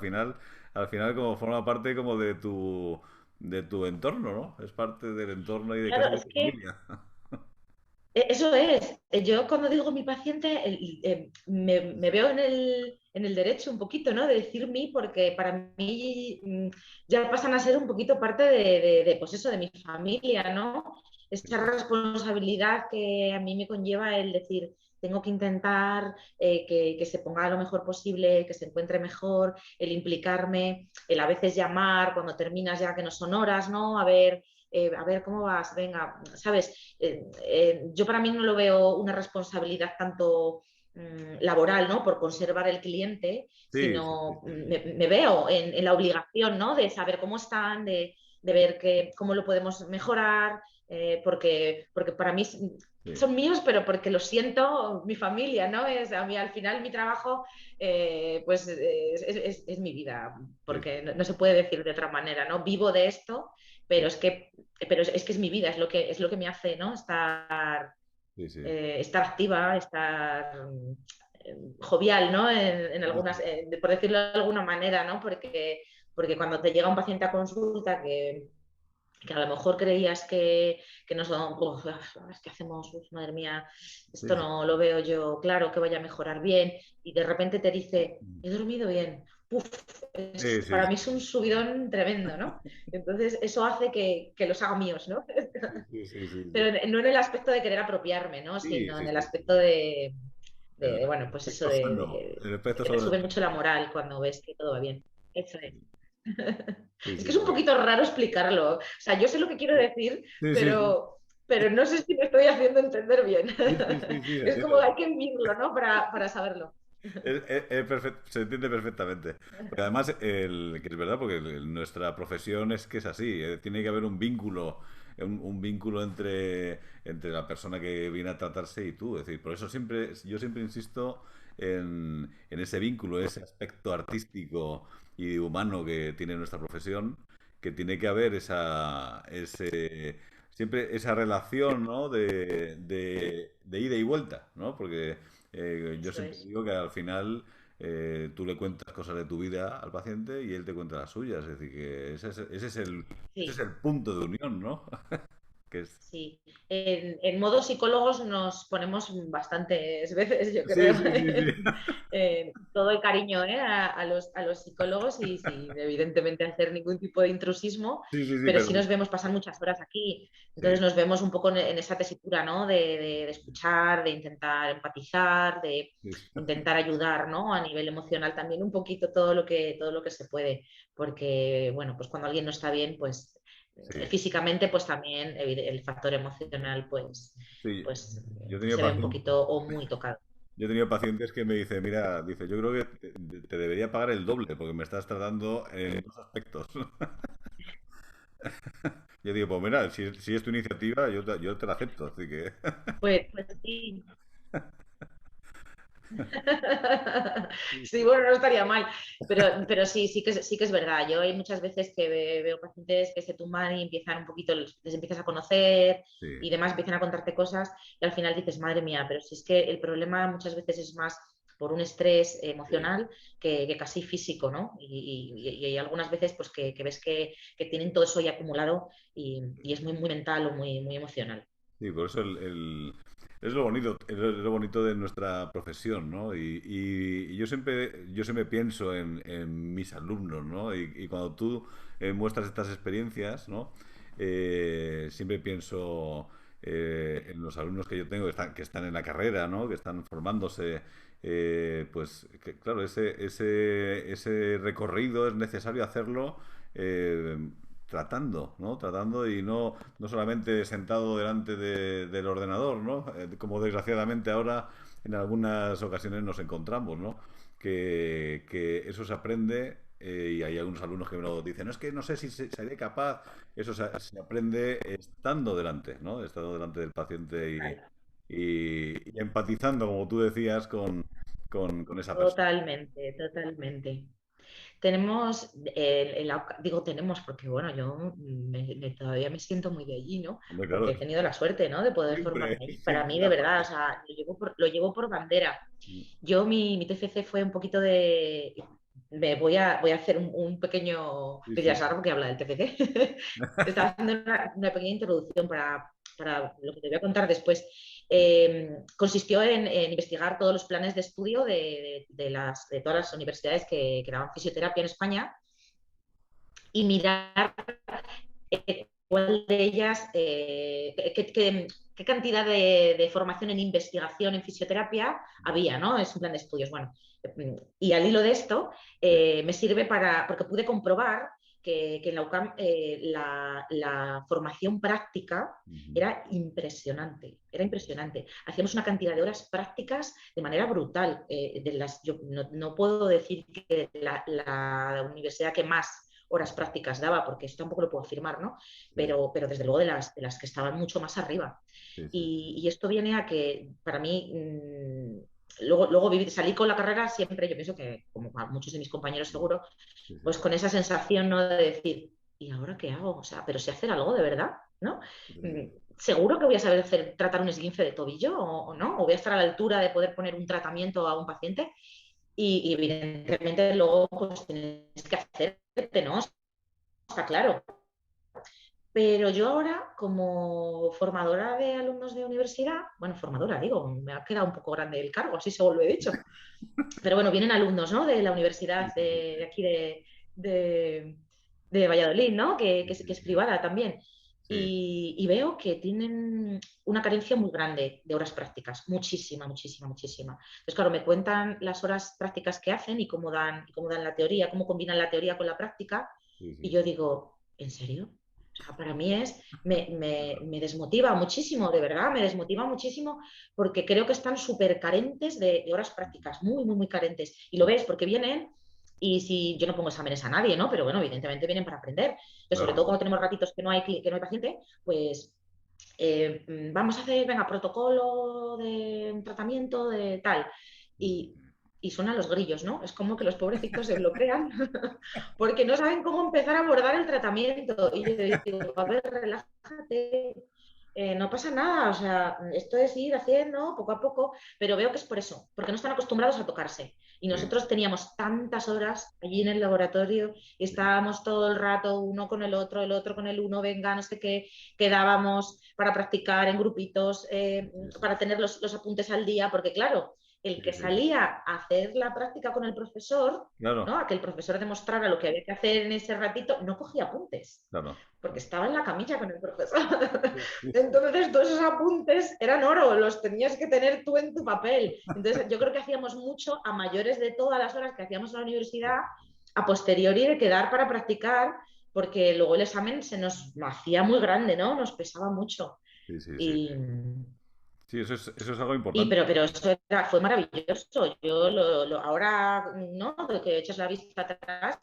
final como forma parte como de tu entorno, ¿no? Es parte del entorno y de casi Claro, de es tu que familia. eso es. Yo cuando digo mi paciente, me veo en el derecho un poquito, ¿no? De decir mí, porque para mí ya pasan a ser un poquito parte pues eso, de mi familia, ¿no? Esa responsabilidad que a mí me conlleva el decir, tengo que intentar que se ponga lo mejor posible, que se encuentre mejor, el implicarme, el a veces llamar cuando terminas ya que no son horas, ¿no? A ver cómo vas, venga, ¿sabes? Yo para mí no lo veo una responsabilidad tanto laboral, ¿no? Por conservar el cliente, Sí, sí, sí, sino sí, sí. me veo en la obligación, ¿no? De saber cómo están, de ver cómo lo podemos mejorar, porque para mí Sí, son míos, pero porque lo siento mi familia, ¿no? A mí al final mi trabajo, pues es mi vida, sí, porque no se puede decir de otra manera, ¿no? Vivo de esto, sí, pero es que es mi vida, es lo que me hace, ¿no? sí, sí, Estar activa, estar jovial, ¿no? En sí, algunas, por decirlo de alguna manera, ¿no? Porque cuando te llega un paciente a consulta que a lo mejor creías que no son, "Uf, ¿qué hacemos? Uf, madre mía, esto sí, sí, no lo veo yo claro, que vaya a mejorar bien", y de repente te dice, he dormido bien. Uf, sí, sí, para sí, mí es un subidón tremendo, ¿no? Entonces eso hace que los haga míos, ¿no? sí, sí, sí, sí, Pero no en el aspecto de querer apropiarme, ¿no? sí, Sino en sí, el sí, sí, aspecto sí. bueno, pues eso Aspecto sano, el de efecto que te sobre... sube mucho la moral cuando ves que todo va bien. Eso es. Sí, Es sí, que es un poquito raro explicarlo. O sea, yo sé lo que quiero decir, sí, sí, sí, pero no sé si me estoy haciendo entender bien. sí, sí, sí, sí, Es como entiendo. hay que vivirlo, ¿no? Para saberlo. Se entiende perfectamente. Porque además, que es verdad, porque nuestra profesión es que es así. Tiene que haber un vínculo, un vínculo entre la persona que viene a tratarse y tú. Es decir, por eso yo siempre insisto en ese vínculo, ese aspecto artístico y humano que tiene nuestra profesión, que tiene que haber siempre esa relación, ¿no? De ida y vuelta, ¿no? Porque yo Eso siempre es. digo que al final tú le cuentas cosas de tu vida al paciente y él te cuenta las suyas. Es decir, que ese es Sí. el punto de unión, ¿no? que es... Sí, en modo psicólogos nos ponemos bastantes veces, yo Sí, creo, sí, sí, sí. todo el cariño, a los psicólogos y sin evidentemente hacer ningún tipo de intrusismo, Sí, sí, sí, pero pero... sí nos vemos pasar muchas horas aquí, entonces Sí, nos vemos un poco en esa tesitura, ¿no? De escuchar, de intentar empatizar, de sí, sí. intentar ayudar, ¿no? A nivel emocional también un poquito todo lo que se puede, porque, bueno, pues cuando alguien no está bien, pues Sí, físicamente, pues también el factor emocional, sí. pues Yo he tenido se ve un pacientes, poquito o muy tocado. yo he tenido pacientes que me dicen, mira, dice, yo creo que te debería pagar el doble porque me estás tratando en dos aspectos. Yo digo, pues mira, si es tu iniciativa, yo te la acepto. Así que, Pues sí. Sí, bueno, no estaría mal, pero sí, sí que es verdad. Yo hay muchas veces que veo pacientes que se tumban y empiezan un poquito, les empiezas a conocer sí, y demás, empiezan a contarte cosas y al final dices, madre mía, pero si es que el problema muchas veces es más por un estrés sí. emocional que casi físico, ¿no? Y hay algunas veces pues que ves que tienen todo eso ya acumulado y es muy, muy mental o muy, muy emocional. Sí, por eso es lo bonito de nuestra profesión, ¿no? Y yo siempre pienso en mis alumnos, ¿no? Y cuando tú muestras estas experiencias, ¿no? Siempre pienso en los alumnos que yo tengo que están en la carrera, ¿no? Que están formándose. Pues que, claro, ese recorrido es necesario hacerlo eh, tratando, ¿no? Tratando y no solamente sentado delante del ordenador, ¿no? Como desgraciadamente ahora en algunas ocasiones nos encontramos, ¿no? Que eso se aprende y hay algunos alumnos que me lo dicen, no es que no sé si seré capaz, eso se aprende estando delante, ¿no? Estando delante del paciente y empatizando, como tú decías, con esa persona. Totalmente, totalmente. Tenemos, digo tenemos porque bueno, yo todavía me siento muy de allí, ¿no? Hombre, claro, Porque he tenido la suerte, ¿no? De poder siempre, formarme ahí. Para siempre mí, de una verdad, o parte. sea, lo llevo por bandera. Yo, mi TFC fue un poquito de... voy a hacer un pequeño... Sí, Me sí. dirás, ahora porque habla del TFC. Estaba haciendo una pequeña introducción para lo que te voy a contar después. Consistió en investigar todos los planes de estudio de todas las universidades que daban fisioterapia en España y mirar cuál de ellas, qué cantidad de formación en investigación en fisioterapia había, ¿no? Es un plan de estudios. Bueno, y al hilo de esto Sí. me sirve porque pude comprobar que en la UCAM la formación práctica Ujú. era impresionante, era impresionante. Hacíamos una cantidad de horas prácticas de manera brutal. Yo no puedo decir que la universidad que más horas prácticas daba, porque eso tampoco lo puedo afirmar, ¿no? Sí, Pero desde luego de las que estaban mucho más arriba. sí, sí, Y esto viene a que para mí, luego salir con la carrera siempre, yo pienso que, como a muchos de mis compañeros seguro, sí, sí, pues con esa sensación, ¿no? De decir, ¿y ahora qué hago? O sea, pero sé hacer algo de verdad, ¿no? sí. ¿Seguro que voy a saber tratar un esguince de tobillo o no? ¿O voy a estar a la altura de poder poner un tratamiento a un paciente? Y evidentemente luego pues tienes que hacerte, ¿no? Está claro. Pero yo ahora, como formadora de alumnos de universidad, bueno, formadora, digo, me ha quedado un poco grande el cargo, así se vuelve dicho. Pero bueno, vienen alumnos, ¿no? De la universidad de aquí de, de Valladolid, ¿no? Que, Sí, que es, sí, que es sí. privada también. Sí, Y veo que tienen una carencia muy grande de horas prácticas, muchísima, muchísima, muchísima. Entonces, claro, me cuentan las horas prácticas que hacen y cómo dan la teoría, cómo combinan la teoría con la práctica, sí, y sí. yo digo, ¿en serio? O sea, para mí me desmotiva muchísimo, de verdad, me desmotiva muchísimo porque creo que están súper carentes de horas prácticas, muy, muy, muy carentes. Y lo ves porque vienen y si yo no pongo exámenes a nadie, ¿no? Pero bueno, evidentemente vienen para aprender. Pero sobre Claro, todo claro. cuando tenemos ratitos que no hay paciente, pues vamos a hacer, venga, protocolo de tratamiento de tal. Y, y suenan los grillos, ¿no? Es como que los pobrecitos se bloquean porque no saben cómo empezar a abordar el tratamiento. Y yo digo, a ver, relájate, no pasa nada, o sea, esto es ir haciendo poco a poco, pero veo que es por eso, porque no están acostumbrados a tocarse. Y sí, nosotros teníamos tantas horas allí en el laboratorio y estábamos todo el rato uno con el otro con el uno, venga, no sé qué, quedábamos para practicar en grupitos, sí, sí, para tener los apuntes al día, porque claro, el sí, que sí, salía a hacer la práctica con el profesor, claro, ¿no? A que el profesor demostrara lo que había que hacer en ese ratito, no cogía apuntes claro. porque estaba en la camilla con el profesor. Sí, sí, Entonces, todos esos apuntes eran oro, los tenías que tener tú en tu papel. Entonces, yo creo que hacíamos mucho a mayores de todas las horas que hacíamos en la universidad, a posteriori de quedar para practicar, porque luego el examen se nos hacía muy grande, ¿no? Nos pesaba mucho. sí, sí, sí. Y, Sí, eso es algo y importante. pero eso fue maravilloso. Yo ahora, ¿no? De que echas la vista atrás,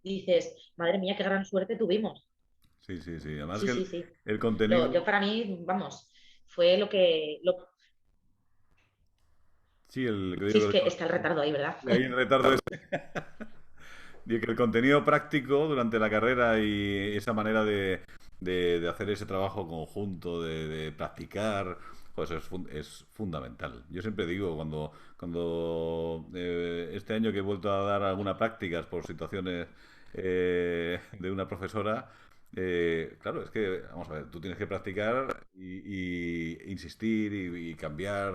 dices, madre mía, qué gran suerte tuvimos. Sí, sí, sí. Además Sí, que sí, sí. el contenido, Yo para mí, vamos, fue lo que... sí, que sí, digo, es que está el retardo ahí, ¿verdad? hay un retardo y que el contenido práctico durante la carrera y esa manera de hacer ese trabajo conjunto, de practicar, pues es fundamental. Yo siempre digo, cuando este año que he vuelto a dar algunas prácticas por situaciones de una profesora, claro, es que, vamos a ver, tú tienes que practicar y insistir y cambiar,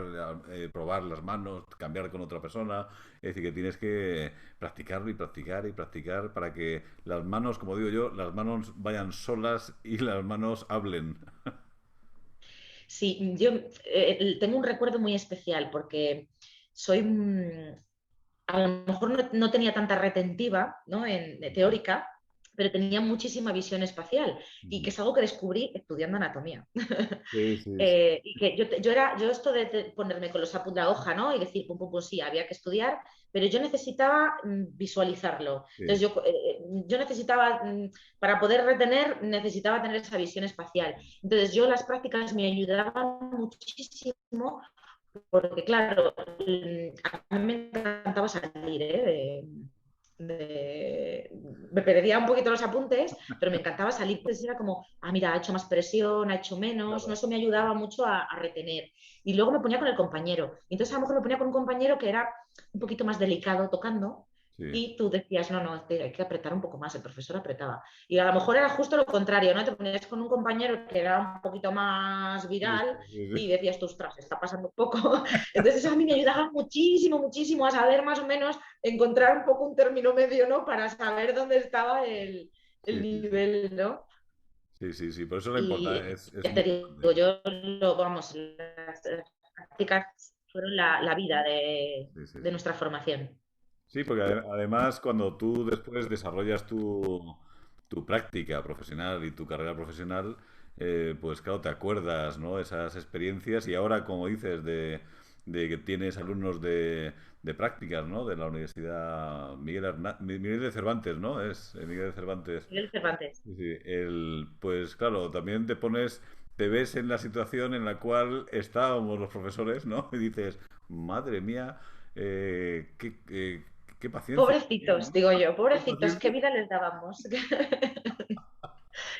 probar las manos, cambiar con otra persona. Es decir, que tienes que practicar y practicar y practicar para que las manos, como digo yo, las manos vayan solas y las manos hablen. Sí, yo tengo un recuerdo muy especial porque soy, a lo mejor no tenía tanta retentiva, ¿no? De teórica, pero tenía muchísima visión espacial y que es algo que descubrí estudiando anatomía. Sí, sí, sí. Y que yo esto de ponerme con los apuntes de la hoja, ¿no? Y decir, pum, pum, pum, sí, había que estudiar, pero yo necesitaba visualizarlo. Entonces Sí. yo necesitaba, para poder retener, necesitaba tener esa visión espacial. Entonces yo las prácticas me ayudaban muchísimo porque claro, a mí me encantaba salir, ¿eh? Me perdía un poquito los apuntes, pero me encantaba salir, pues era como, mira, ha hecho más presión, ha hecho menos, no, Claro. eso me ayudaba mucho a retener. Y luego me ponía con el compañero. Y entonces a lo mejor me ponía con un compañero que era un poquito más delicado tocando Sí. y tú decías, no, no, hay que apretar un poco más, el profesor apretaba. Y a lo mejor era justo lo contrario, ¿no? Te ponías con un compañero que era un poquito más Sí, viral sí, y sí. decías, tú, ostras, está pasando un poco. Entonces eso a mí me ayudaba muchísimo, muchísimo a saber más o menos encontrar un poco un término medio, ¿no? Para saber dónde estaba el Sí, sí, sí. nivel, ¿no? Sí, sí, sí. Por eso lo Y importante es ya te muy digo, importante. yo, vamos, las prácticas fueron la vida Sí, sí, de sí. nuestra formación. Sí, porque además cuando tú después desarrollas tu práctica profesional y tu carrera profesional, pues claro, te acuerdas, ¿no? Esas experiencias y ahora, como dices, de que tienes alumnos de prácticas, ¿no? De la Universidad Miguel de Cervantes, ¿no? Es Miguel de Cervantes. Miguel Cervantes. Sí, sí, pues claro, también te ves en la situación en la cual estábamos los profesores, ¿no? Y dices, madre mía, qué paciencia tenían, Pobrecitos, ¿no? digo yo, Qué pobrecitos, qué paciencia. vida les dábamos.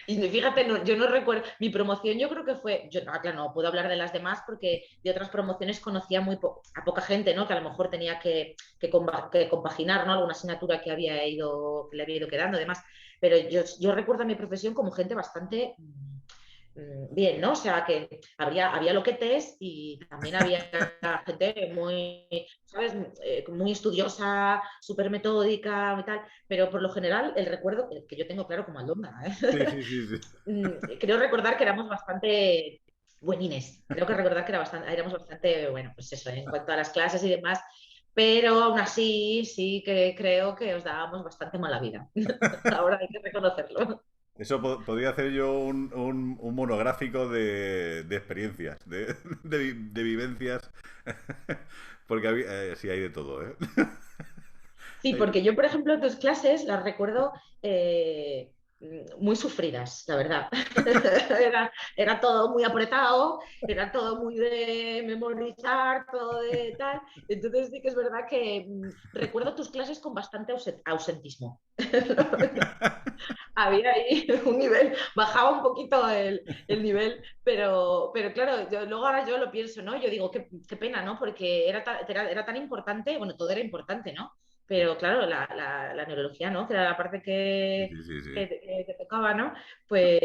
Y fíjate, yo no recuerdo, mi promoción yo creo que fue, yo claro, no puedo hablar de las demás porque de otras promociones conocía a poca gente, ¿no? Que a lo mejor tenía que compaginar, ¿no? Alguna asignatura que le había ido quedando, además. Pero yo recuerdo a mi profesión como gente bastante bien, ¿no? O sea, que había loquetes y también había gente muy, ¿sabes? Muy estudiosa, súper metódica y tal, pero por lo general el recuerdo que yo tengo claro como alumna, Sí, sí, sí, sí. creo recordar que éramos bastante buenines, creo que recordar que éramos bastante, bueno, pues eso, en cuanto a las clases y demás, pero aún así sí que creo que os dábamos bastante mala vida. Ahora hay que reconocerlo. Eso podría hacer yo un monográfico de experiencias, de vivencias, porque sí hay de todo, ¿eh? Sí, Hay- porque yo, por ejemplo, tus clases las recuerdo, muy sufridas, la verdad. Era todo muy apretado, era todo muy de memorizar, todo de tal. Entonces sí que es verdad que recuerdo tus clases con bastante ausentismo. Había ahí un nivel, bajaba un poquito el nivel, pero claro, luego ahora yo lo pienso, ¿no? Yo digo, qué pena, ¿no? Porque era tan importante, bueno, todo era importante, ¿no? Pero claro, la neurología, ¿no? Que era la parte Sí, sí, sí, sí. que tocaba, ¿no? Pues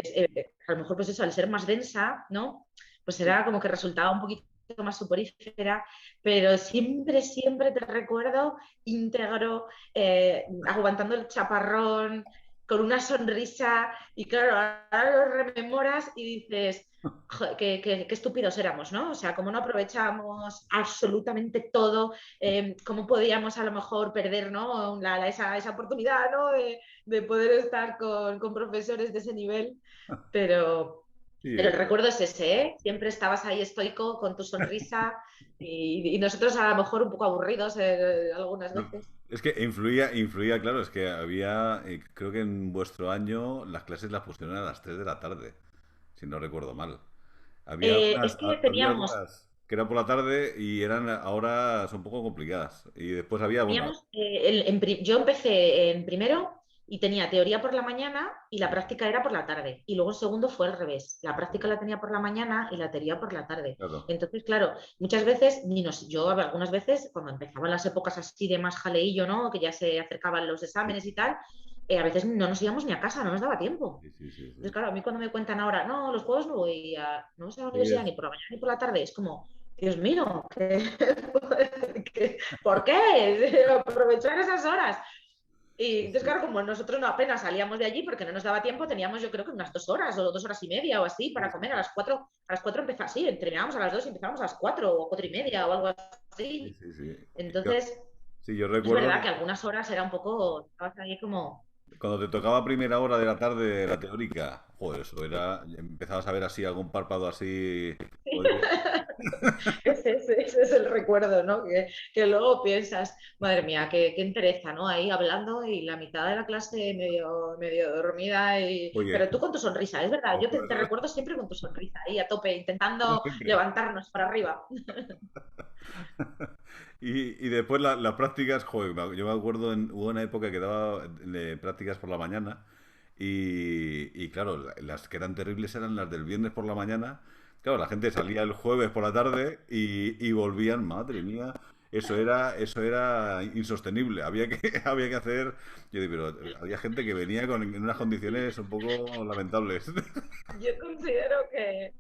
a lo mejor pues eso, al ser más densa, ¿no? Pues era como que resultaba un poquito más suporífera, pero siempre, siempre te recuerdo íntegro, aguantando el chaparrón, con una sonrisa, y claro, ahora lo rememoras y dices, "Joder, qué estúpidos éramos, ¿no? O sea, cómo no aprovechamos absolutamente todo, cómo podíamos a lo mejor perder, ¿no? Esa oportunidad, ¿no? De poder estar con profesores de ese nivel, pero, Sí, pero el recuerdo es ese, ¿eh? Siempre estabas ahí estoico con tu sonrisa y nosotros a lo mejor un poco aburridos algunas no, veces. es que influía, claro, es que había, creo que en vuestro año las clases las pusieron a las 3 de la tarde, si no recuerdo mal. Es que Había teníamos algunas que eran por la tarde y eran ahora son un poco complicadas. Y después había, bueno, Teníamos, yo empecé en primero y tenía teoría por la mañana y la sí, práctica era por la tarde. Y luego en segundo fue al revés. La práctica la tenía por la mañana y la teoría por la tarde. claro. Entonces, claro, muchas veces, yo algunas veces, cuando empezaban las épocas así de más jaleillo, ¿no? Que ya se acercaban los Sí, exámenes y tal, a veces no nos íbamos ni a casa, no nos daba tiempo. sí, sí, sí, Entonces, sí. claro, a mí cuando me cuentan ahora, no, los juegos no voy a la Sí, universidad ni por la mañana ni por la tarde, es como, Dios mío, ¿por qué? Aprovechar esas horas. Y sí, entonces, sí. claro, como nosotros no apenas salíamos de allí porque no nos daba tiempo, teníamos yo creo que unas 2 horas o 2 horas y media o así Sí, para sí, comer. sí. A las 4 empezamos, sí, entrenábamos a las 2 y empezamos a las 4 o 4:30 o algo Sí, así. sí, sí. Entonces, Sí, yo es recuerdo verdad que algunas horas era un poco, estabas ahí como, cuando te tocaba primera hora de la tarde la teórica, joder, eso era, empezabas a ver así algún párpado así. Joder, ese es el recuerdo, ¿no? Que luego piensas, madre mía, qué entereza, ¿no? Ahí hablando y la mitad de la clase medio dormida, oye, pero tú con tu sonrisa, es verdad, yo te joder, recuerdo siempre con tu sonrisa, ahí a tope, intentando siempre. levantarnos para arriba. Y después las prácticas, joder, yo me acuerdo, hubo una época que daba prácticas por la mañana y claro, las que eran terribles eran las del viernes por la mañana. Claro, la gente salía el jueves por la tarde y volvían, madre mía, eso era insostenible. Había que hacer, yo digo, pero había gente que venía en unas condiciones un poco lamentables. Yo considero que,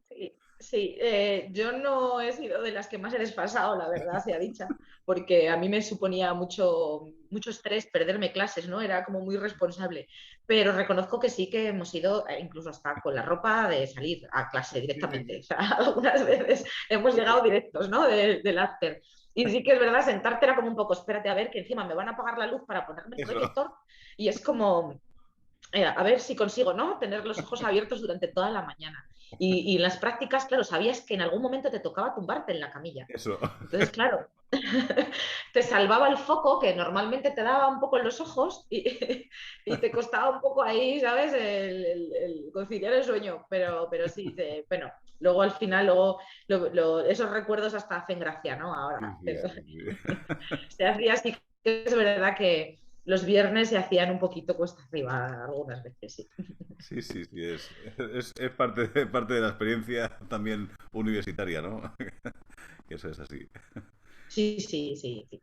sí, sí, yo no he sido de las que más he desfasado, la verdad sea dicha, porque a mí me suponía mucho estrés perderme clases, ¿no? Era como muy responsable, pero reconozco que sí que hemos ido incluso hasta con la ropa de salir a clase Sí, sí, directamente, o sí. sea, algunas veces hemos llegado directos, ¿no? Del after. Y sí que es verdad, sentarte era como un poco, espérate a ver, que encima me van a apagar la luz para ponerme el Eso. proyector y es como a ver si consigo, ¿no? Tener los ojos abiertos durante toda la mañana. Y en las prácticas, claro, sabías que en algún momento te tocaba tumbarte en la camilla. Eso. Entonces, claro, te salvaba el foco que normalmente te daba un poco en los ojos y te costaba un poco ahí, ¿sabes? El conciliar el sueño. Pero sí, bueno, luego al final, esos recuerdos hasta hacen gracia, ¿no? Sí, Ahora, sí, pero sí, sí. se hacía así que es verdad que los viernes se hacían un poquito cuesta arriba algunas veces, sí. Sí, sí, sí, es parte de la experiencia también universitaria, ¿no? Que eso es así. Sí, sí, sí, sí.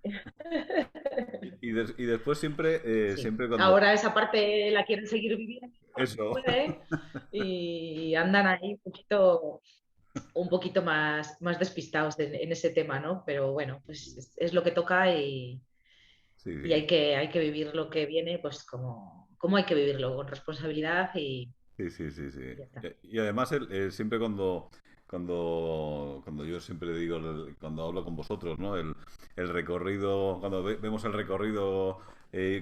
Y después siempre, Sí. siempre cuando... Ahora esa parte la quieren seguir viviendo, no se Eso. puede, y andan ahí un poquito más despistados en ese tema, ¿no? Pero bueno, pues es lo que toca Sí, y sí. hay que vivir lo que viene, pues como hay que vivirlo, con responsabilidad Sí, sí, sí, sí. y ya está. Y además, siempre cuando yo siempre digo, cuando hablo con vosotros, ¿no? El recorrido, cuando vemos el recorrido,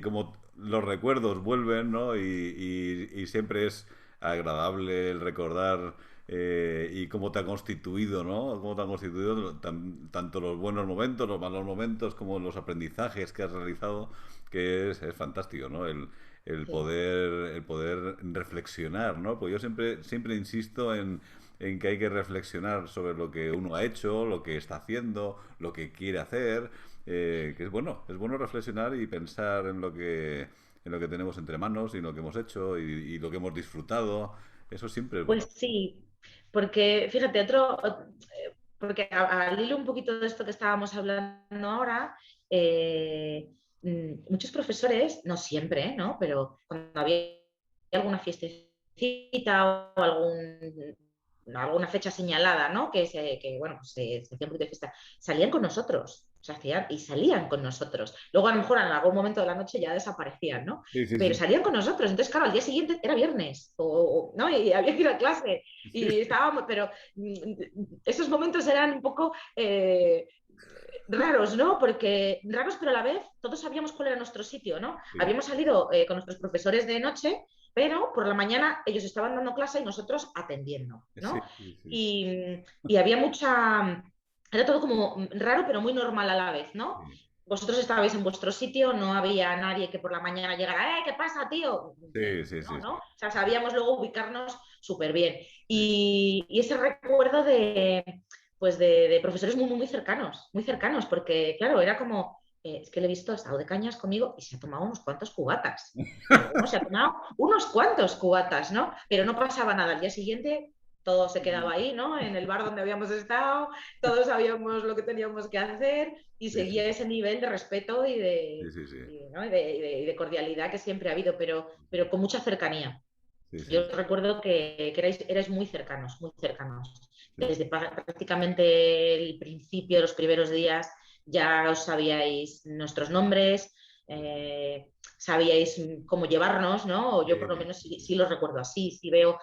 como los recuerdos vuelven, ¿no? Y siempre es agradable el recordar y cómo te ha constituido, ¿no? Cómo te han constituido tanto los buenos momentos, los malos momentos, como los aprendizajes que has realizado, que es fantástico, ¿no? sí. el poder reflexionar, ¿no? Pues yo siempre insisto en que hay que reflexionar sobre lo que uno ha hecho, lo que está haciendo, lo que quiere hacer, que es bueno reflexionar y pensar en lo que tenemos entre manos y en lo que hemos hecho y lo que hemos disfrutado. Eso siempre es Pues bueno. sí, porque fíjate, porque al hilo un poquito de esto que estábamos hablando ahora, muchos profesores, no siempre, ¿no? Pero cuando había alguna fiestecita o alguna fecha señalada, ¿no? Que bueno, pues se hacía un poquito de fiesta, salían con nosotros. O sea, y salían con nosotros. Luego, a lo mejor, en algún momento de la noche ya desaparecían, ¿no? Sí, sí, Pero sí. salían con nosotros. Entonces, claro, al día siguiente era viernes, ¿no? Y había que ir a clase. Y estábamos, pero esos momentos eran un poco raros, ¿no? Porque raros, pero a la vez todos sabíamos cuál era nuestro sitio, ¿no? Sí, Habíamos salido con nuestros profesores de noche, pero por la mañana ellos estaban dando clase y nosotros atendiendo, sí, ¿no? sí, sí, sí. Y había mucha... Era todo como raro, pero muy normal a la vez, ¿no? Sí, Vosotros estabais en vuestro sitio, no había nadie que por la mañana llegara, ¿qué pasa, tío? sí, sí, No, sí, ¿no? sí. O sea, sabíamos luego ubicarnos súper bien. Sí. Y ese recuerdo pues de profesores muy cercanos, porque claro, era como, es que le he visto, ha estado de cañas conmigo y se ha tomado unos cuantos cubatas. Digo, ¿cómo se ha tomado? Unos cuantos cubatas, ¿no? Pero no pasaba nada. Al día siguiente todo se quedaba ahí, ¿no? En el bar donde habíamos estado, todos sabíamos lo que teníamos que hacer y Sí, sí, seguía ese nivel de respeto y sí, sí, sí, ¿no? y de cordialidad que siempre ha habido, pero con mucha cercanía. sí, sí, Yo recuerdo que erais muy cercanos, muy cercanos. sí, Desde prácticamente el principio, los primeros días, ya os sabíais nuestros nombres, sabíais cómo llevarnos, ¿no? O yo por lo sí, menos sí lo recuerdo así, sí veo,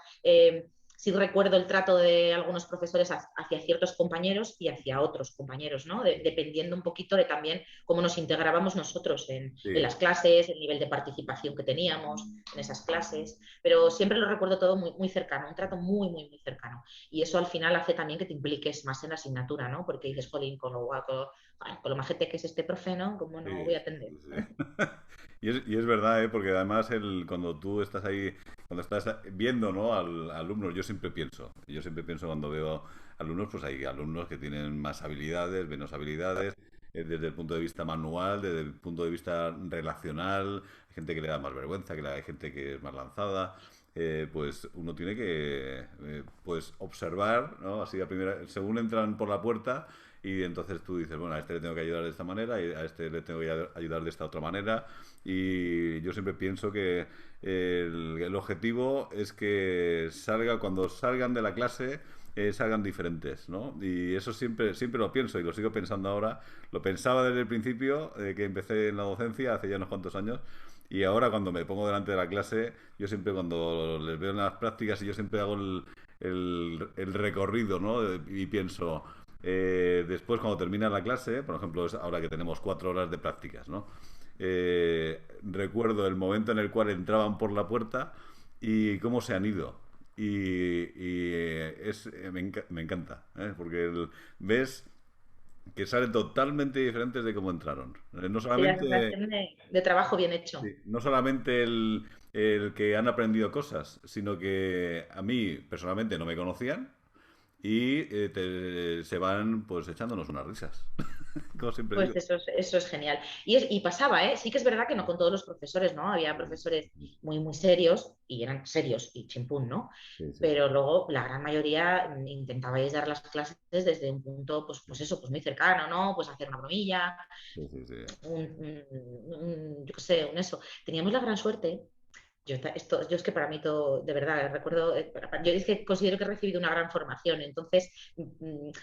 sí recuerdo el trato de algunos profesores hacia ciertos compañeros y hacia otros compañeros, ¿no? Dependiendo un poquito de también cómo nos integrábamos nosotros en sí, las clases, el nivel de participación que teníamos en esas clases, pero siempre lo recuerdo todo muy, muy cercano, un trato muy, muy, muy cercano. Y eso al final hace también que te impliques más en la asignatura, ¿no? Porque dices, jolín, con lo majete que es este profe, ¿no? ¿Cómo no sí, voy a atender? sí, sí. Y es verdad, ¿eh? Porque además cuando tú estás ahí, cuando estás viendo, ¿no? Alumnos, yo siempre pienso cuando veo alumnos, pues hay alumnos que tienen más habilidades, menos habilidades, desde el punto de vista manual, desde el punto de vista relacional, hay gente que le da más vergüenza, hay gente que es más lanzada. Pues uno tiene que pues observar, ¿no? Así según entran por la puerta, y entonces tú dices, bueno, a este le tengo que ayudar de esta manera y a este le tengo que ayudar de esta otra manera. Y yo siempre pienso que el objetivo es que cuando salgan de la clase, salgan diferentes, ¿no? Y eso siempre lo pienso y lo sigo pensando ahora. Lo pensaba desde el principio, que empecé en la docencia hace ya unos cuantos años. Y ahora cuando me pongo delante de la clase, yo siempre cuando les veo en las prácticas, y yo siempre hago el recorrido, ¿no? Y pienso, después, cuando termina la clase, por ejemplo, es ahora que tenemos 4 horas de prácticas, ¿no? Recuerdo el momento en el cual entraban por la puerta y cómo se han ido. Me encanta, ¿eh? Porque ves que salen totalmente diferentes de cómo entraron. No Y la solamente, sensación de trabajo bien hecho. sí, no solamente el que han aprendido cosas, sino que a mí personalmente no me conocían y se van pues echándonos unas risas, como siempre Pues digo. eso es genial. Y pasaba, ¿eh? Sí que es verdad que no con todos los profesores, ¿no? Había profesores muy, muy serios y eran serios y chimpún, ¿no? Sí, sí, sí. Pero luego la gran mayoría intentabais dar las clases desde un punto, pues eso, pues muy cercano, ¿no? Pues hacer una bromilla, Sí, sí, sí. yo qué sé, un eso. Teníamos la gran suerte. Yo es que para mí todo, de verdad, recuerdo, yo es que considero que he recibido una gran formación, entonces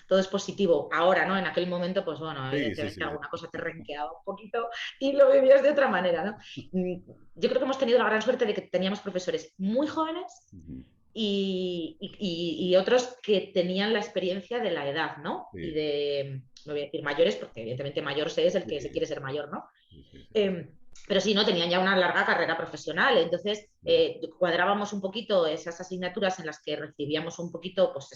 todo es positivo. Ahora, ¿no? En aquel momento, pues bueno, Sí, sí, evidentemente sí, sí. alguna cosa te renqueaba un poquito y lo vivías de otra manera, ¿no? Yo creo que hemos tenido la gran suerte de que teníamos profesores muy jóvenes Ujú. y otros que tenían la experiencia de la edad, ¿no? Y Sí, no voy a decir mayores, porque evidentemente mayor se es el que se sí, quiere ser mayor, ¿no? sí, sí, sí. Eh, pero sí, ¿no? Tenían ya una larga carrera profesional, entonces Sí. cuadrábamos un poquito esas asignaturas en las que recibíamos un poquito pues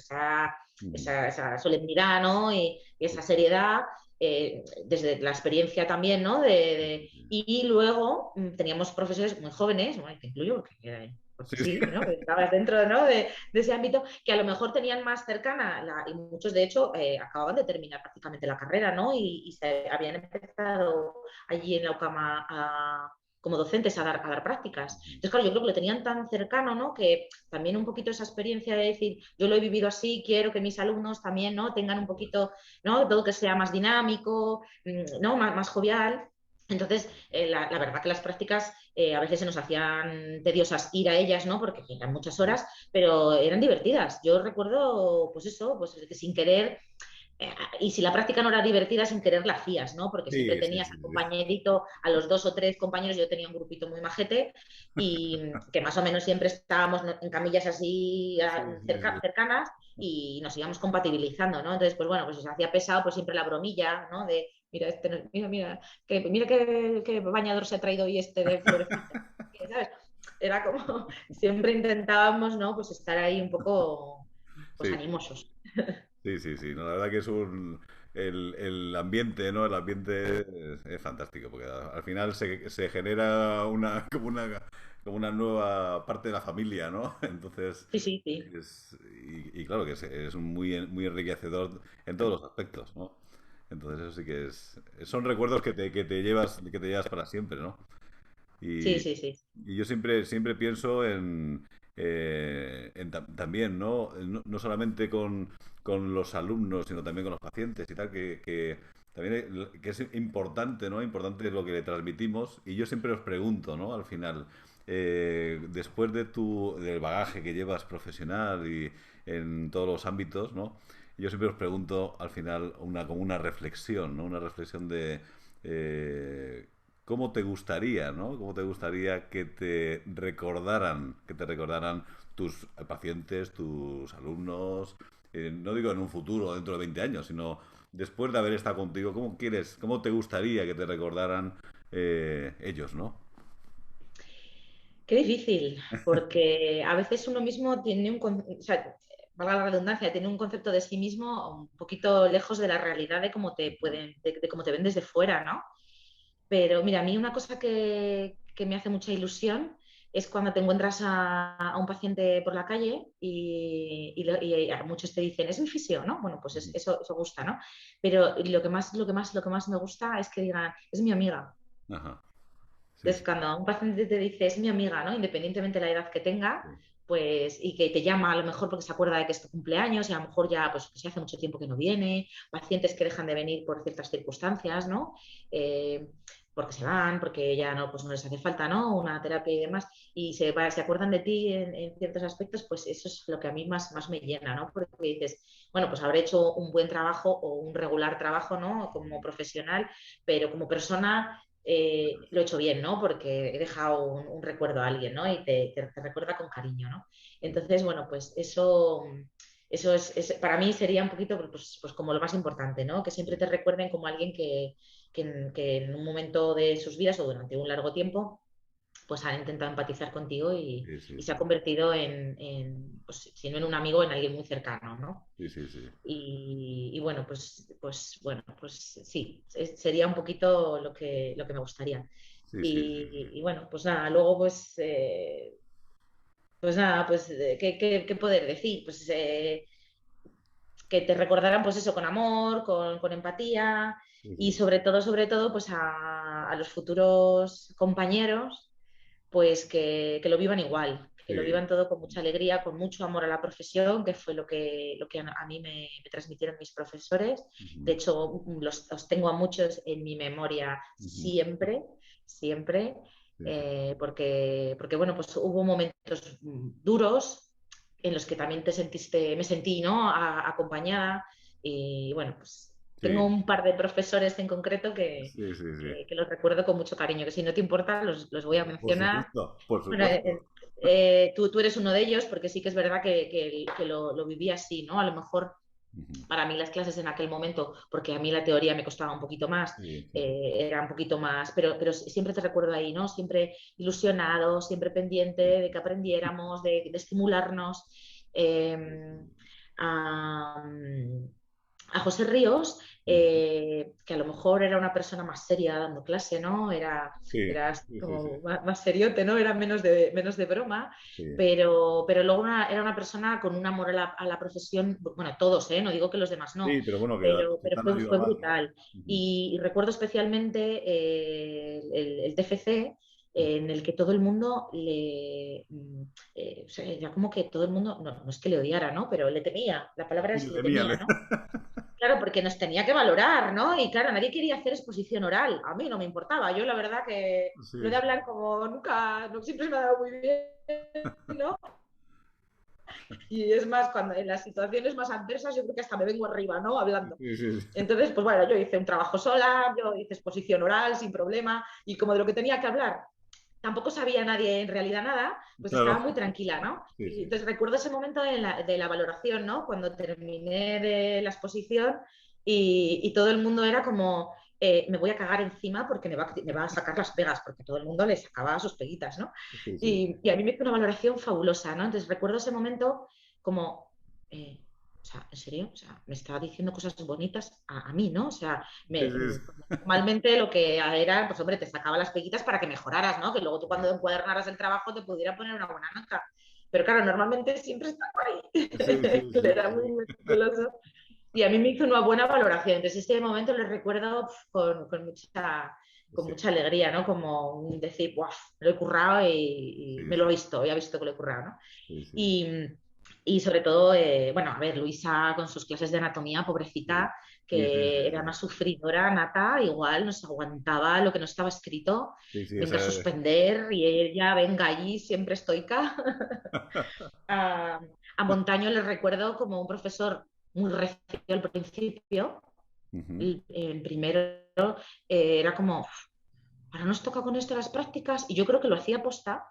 Ujú. esa solemnidad, ¿no? Y esa seriedad desde la experiencia también, ¿no? Y luego teníamos profesores muy jóvenes, bueno, te incluyo porque Sí, sí. sí, ¿no? Porque estabas dentro, ¿no? de ese ámbito, que a lo mejor tenían más cercana, y muchos de hecho acababan de terminar prácticamente la carrera, ¿no? Y se habían empezado allí en la UCAM como docentes a dar prácticas. Entonces, claro, yo creo que lo tenían tan cercano, ¿no? Que también un poquito esa experiencia de decir, yo lo he vivido así, quiero que mis alumnos también, ¿no? Tengan un poquito, ¿no? Todo que sea más dinámico, ¿no? Más jovial. Entonces, la verdad que las prácticas a veces se nos hacían tediosas ir a ellas, ¿no? Porque eran muchas horas, pero eran divertidas. Yo recuerdo, pues eso, pues que sin querer y si la práctica no era divertida, sin querer la hacías, ¿no? Porque siempre Sí, sí, tenías sí, al sí. compañerito, a los 2 o 3 compañeros, yo tenía un grupito muy majete y que más o menos siempre estábamos en camillas así Sí, sí, sí. cercanas y nos íbamos compatibilizando, ¿no? Entonces, pues bueno, pues si se hacía pesado, pues siempre la bromilla, ¿no? De, mira, mira qué bañador se ha traído hoy este de florecita, ¿sabes? Era como, siempre intentábamos, ¿no? Pues estar ahí un poco, pues Sí. animosos. Sí, sí, sí. No, la verdad que es un... El ambiente, ¿no? El ambiente es fantástico, porque al final se genera como una nueva parte de la familia, ¿no? Entonces, Sí, sí, sí. y claro que es muy, muy enriquecedor en todos los aspectos, ¿no? Entonces eso sí que son recuerdos que te llevas para siempre, ¿no? Sí, Y, sí, sí. y yo siempre pienso también, ¿no? No solamente con los alumnos, sino también con los pacientes y tal, que también que es importante, ¿no? Importante lo que le transmitimos. Y yo siempre os pregunto, ¿no? Al final, después del bagaje que llevas profesional y en todos los ámbitos, ¿no? Yo siempre os pregunto al final como una reflexión, ¿no? Una reflexión de eh, ¿cómo te gustaría, ¿no? ¿Cómo te gustaría que te recordaran tus pacientes, tus alumnos? No digo en un futuro, dentro de 20 años, sino después de haber estado contigo, cómo te gustaría que te recordaran ellos, ¿no? Qué difícil, porque a veces uno mismo tiene o sea, valga la redundancia, tiene un concepto de sí mismo un poquito lejos de la realidad de cómo te pueden, de cómo te ven desde fuera, ¿no? Pero mira, a mí una cosa que me hace mucha ilusión es cuando te encuentras a un paciente por la calle y a muchos te dicen, es mi fisio, ¿no? Bueno, pues Ujú. eso gusta, ¿no? Pero lo que más me gusta es que digan, es mi amiga. Ajá. Sí, Entonces, sí, cuando un paciente te dice, es mi amiga, ¿no? Independientemente de la edad que tenga, sí. pues, y que te llama a lo mejor porque se acuerda de que es tu cumpleaños y a lo mejor ya, pues, que hace mucho tiempo que no viene, pacientes que dejan de venir por ciertas circunstancias, ¿no? Eh, porque se van, porque ya no, pues no les hace falta, ¿no? Una terapia y demás, y se acuerdan de ti en ciertos aspectos, pues eso es lo que a mí más me llena, ¿no? Porque dices, bueno, pues habré hecho un buen trabajo o un regular trabajo, ¿no? Como profesional, pero como persona lo he hecho bien, ¿no? Porque he dejado un recuerdo a alguien, ¿no? Y te recuerda con cariño, ¿no? Entonces, bueno, pues eso para mí sería un poquito pues como lo más importante, ¿no? Que siempre te recuerden como alguien que en un momento de sus vidas o durante un largo tiempo pues han intentado empatizar contigo Sí, sí, y se sí. ha convertido pues, si no en un amigo, en alguien muy cercano, ¿no? Sí, sí, sí. Y bueno, pues sí, sería un poquito lo que me gustaría. Sí, sí, sí, Y bueno, pues nada, luego pues nada, pues ¿qué poder decir? Pues que te recordaran pues eso con amor, con empatía sí. y Sí, sobre todo, pues a los futuros compañeros pues que lo vivan igual, que lo sí. vivan todo con mucha alegría, con mucho amor a la profesión, que fue lo que a mí me transmitieron mis profesores. De Ujú, hecho, los tengo a muchos en mi memoria ujú. siempre, siempre, Sí, sí. porque bueno, pues hubo momentos duros en los que también me sentí, ¿no? Acompañada y bueno, pues tengo Sí, un par de profesores en concreto sí, sí, sí. que los recuerdo con mucho cariño, que si no te importa los voy a Por mencionar. supuesto, por Bueno, supuesto. tú eres uno de ellos porque sí que es verdad que lo viví así, ¿no? A lo mejor Ujú. para mí las clases en aquel momento, porque a mí la teoría me costaba un poquito más, Sí, sí, sí. era un poquito más, pero siempre te recuerdo ahí, ¿no? Siempre ilusionado, siempre pendiente de que aprendiéramos, de estimularnos. Eh, a, a José Ríos, Ujú. que a lo mejor era una persona más seria dando clase, ¿no? Sí, Era sí, sí, sí, como más seriote, ¿no? Era menos de broma, sí. pero luego era una persona con un amor a la profesión, bueno, todos, ¿eh? No digo que los demás no, Sí, pero bueno, que la pero Chitana ayuda fue más, ¿no? brutal. Ujú. Y recuerdo especialmente el TFC, en el que todo el mundo o sea, era como que todo el mundo, no es que le odiara, ¿no? Pero le temía, la palabra Sí, es le le temía, temía, ¿no? Claro, porque nos tenía que valorar, ¿no? Y claro, nadie quería hacer exposición oral. A mí no me importaba. Yo la verdad que lo Sí, de sí. hablar como nunca, no, siempre se me ha dado muy bien, ¿no? Y es más, cuando en las situaciones más adversas yo creo que hasta me vengo arriba, ¿no? Hablando. Sí, sí, sí. Entonces, pues bueno, yo hice un trabajo sola, yo hice exposición oral sin problema y como de lo que tenía que hablar tampoco sabía nadie en realidad nada, pues estaba Claro. muy tranquila, ¿no? Sí, Y sí. entonces recuerdo ese momento de la valoración, ¿no? Cuando terminé de la exposición y todo el mundo era como, me voy a cagar encima porque me va a sacar las pegas, porque todo el mundo le sacaba sus peguitas, ¿no? Sí, sí. Y a mí me hizo una valoración fabulosa, ¿no? Entonces recuerdo ese momento como, o sea, ¿en serio? O sea, me estaba diciendo cosas bonitas a mí, ¿no? O sea, Sí, sí, sí. normalmente lo que era, pues hombre, te sacaba las peguitas para que mejoraras, ¿no? Que luego tú cuando Sí, encuadernaras el trabajo te pudiera poner una buena nota. Pero claro, normalmente siempre estaba ahí. sí, sí, Él sí, era muy meticuloso. Y a mí me hizo una buena valoración. Entonces, este momento lo recuerdo con sí, mucha alegría, ¿no? Como decir, ¡buah! Me lo he currado y sí, me lo sí, he visto, ya he visto que lo he currado, ¿no? sí, sí, sí, Y, y sobre todo, bueno, a ver, Luisa con sus clases de anatomía, sí, pobrecita, sí, sí, que sí, era sí, una sufridora nata, igual nos aguantaba lo que no estaba escrito, sí, sí, venga a esa... suspender y ella venga allí siempre estoica. a, a Montaño le recuerdo como un profesor muy recio al principio. Ujú. El primero era como, ahora nos toca con esto las prácticas, y yo creo que lo hacía aposta,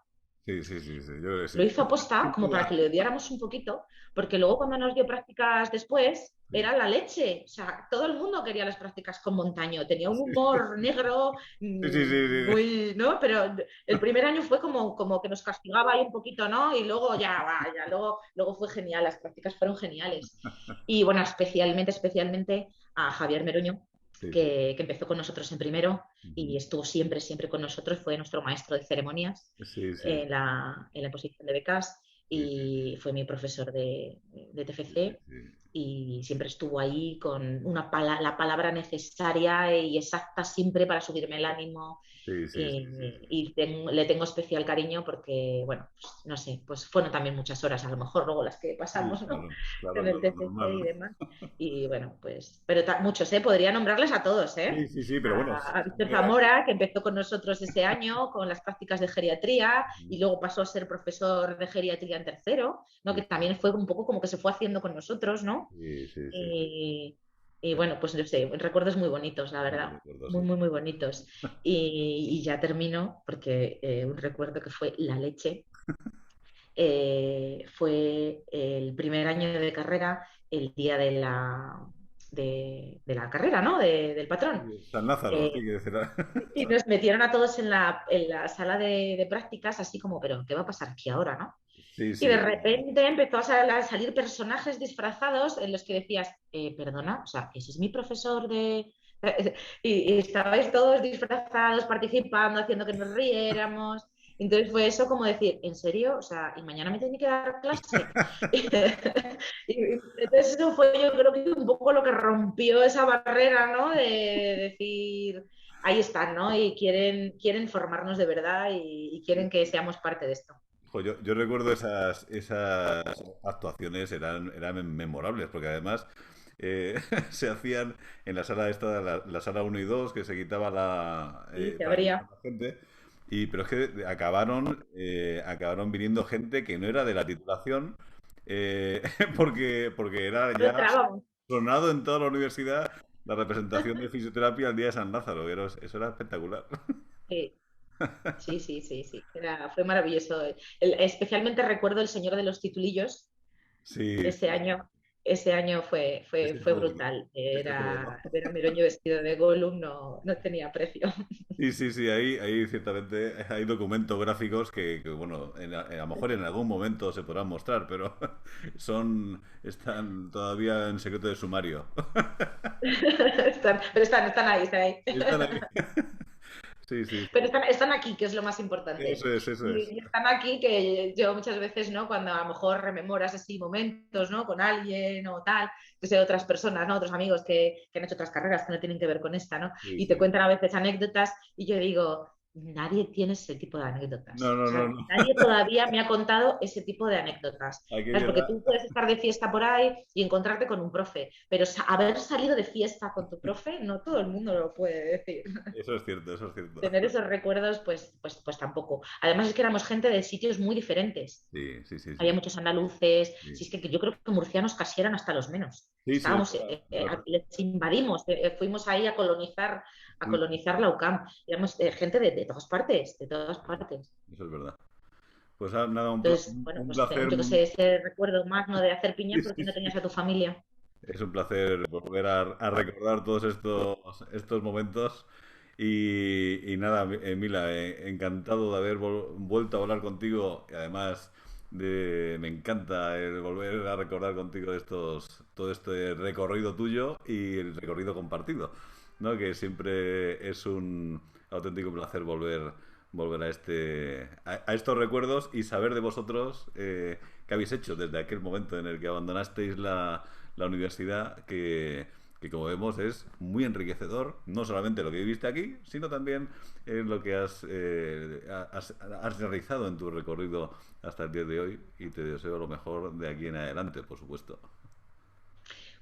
Sí, sí, sí, sí, yo creo que lo sí. hizo aposta, Sin como para duda. que le odiáramos un poquito, porque luego cuando nos dio prácticas después, Sí, era la leche. O sea, todo el mundo quería las prácticas con Montaño. Tenía un sí, humor negro, sí, sí, sí, sí. muy, ¿no? Pero el primer año fue como que nos castigaba ahí un poquito, ¿no? Y luego ya, va, ya, luego fue genial, las prácticas fueron geniales. Y bueno, especialmente a Javier Meruño, Sí, sí, que empezó con nosotros en primero ujú. y estuvo siempre con nosotros, fue nuestro maestro de ceremonias Sí, sí, en la imposición de becas sí, sí, sí, y fue mi profesor de sí, sí, TFC sí. y siempre estuvo ahí con la palabra necesaria y exacta siempre para subirme el ánimo Sí, sí, sí, sí, sí. le tengo especial cariño porque, bueno, pues, no sé, pues fueron también muchas horas, a lo mejor luego las que Sí, pasamos, ¿no? claro, claro, Con el claro, TFC normal, y ¿no? demás. Y bueno, pues, pero muchos, ¿eh? Podría nombrarles a todos, ¿eh? Sí, sí, sí, pero bueno, A Víctor siempre hay... Zamora, que empezó con nosotros ese año con las prácticas de geriatría Ujú. y luego pasó a ser profesor de geriatría en tercero, ¿no? Sí, Que también fue un poco como que se fue haciendo con nosotros, ¿no? sí, sí, sí, sí. Y, y bueno, pues no sé, recuerdos muy bonitos, la Buenos verdad, recuerdos, muy, sí. muy, muy bonitos. Y ya termino, porque un recuerdo que fue la leche, fue el primer año de carrera, el día de la carrera, ¿no? Del patrón. San Lázaro, sí, Eh, que decir. y nos metieron a todos en la sala de prácticas, así como, pero ¿qué va a pasar aquí ahora, no? Sí, Y de sí, repente empezó a salir personajes disfrazados en los que decías, perdona, o sea, ese es mi profesor de... Y estabais todos disfrazados, participando, haciendo que nos riéramos. Entonces fue eso como decir, ¿en serio? O sea, ¿y mañana me tiene que dar clase? Entonces eso fue yo creo que un poco lo que rompió esa barrera, ¿no? De decir, ahí están, ¿no? Y quieren formarnos de verdad y quieren que seamos parte de esto. Jo, yo recuerdo esas actuaciones, eran memorables, porque además se hacían en la sala esta, la sala uno y 2 que se quitaba Sí, se para que abría. entrara la gente, pero es que acabaron viniendo gente que no era de la titulación, porque era No ya entrábamos. sonado en toda la universidad la representación de fisioterapia al día de San Lázaro, eso era espectacular. Sí, sí. Fue maravilloso. Especialmente recuerdo El Señor de los Titulillos Sí, ese sí, año. ese año Ese fue fue bueno. brutal. Ese fue bueno. Ver a Meroño vestido de Gollum no tenía precio. Sí, sí, sí, ahí ciertamente hay documentos gráficos que, bueno, a lo mejor en algún momento se podrán mostrar, pero están todavía en secreto de sumario. Están ahí, están ahí. Están ahí. Sí, sí, Pero sí. están aquí, que es lo más importante. Eso es, eso es. Y están aquí que yo muchas veces, ¿no? Cuando a lo mejor rememoras así momentos, ¿no? Con alguien o tal, que sea otras personas, ¿no? Otros amigos que han hecho otras carreras que no tienen que ver con esta, ¿no? Sí, Y te sí. cuentan a veces anécdotas y yo digo, nadie tiene ese tipo de No, anécdotas. O no, no, sea, no. nadie todavía me ha contado ese tipo de anécdotas. ¿Sabes? Aquello Porque era. tú puedes estar de fiesta por ahí y encontrarte con un profe, pero haber salido de fiesta con tu profe, no todo el mundo lo puede decir. Eso es cierto, eso es cierto. Tener esos recuerdos, pues tampoco. Además es que éramos gente de sitios muy diferentes. Sí, sí, sí, sí. Había muchos andaluces, Sí, si es que yo creo que murcianos casi eran hasta los menos. sí, sí, es Estábamos, verdad, es verdad. les invadimos, fuimos ahí a Sí, colonizar la UCAM. Éramos gente de todas partes, de todas partes. eso es verdad. Pues nada, Entonces, bueno, un pues placer. yo que sé, ese recuerdo más, ¿no? De hacer piña Sí, porque sí, no sí. tenías a tu familia. Es un placer volver a recordar todos estos momentos. Y nada, Mila, encantado de haber vuelto a hablar contigo. Y además, me encanta el volver a recordar contigo todo este recorrido tuyo y el recorrido compartido, ¿no? Que siempre es un auténtico placer volver a estos recuerdos y saber de vosotros qué habéis hecho desde aquel momento en el que abandonasteis la universidad, que como vemos es muy enriquecedor, no solamente lo que viviste aquí, sino también lo que has realizado en tu recorrido hasta el día de hoy, y te deseo lo mejor de aquí en adelante, por supuesto.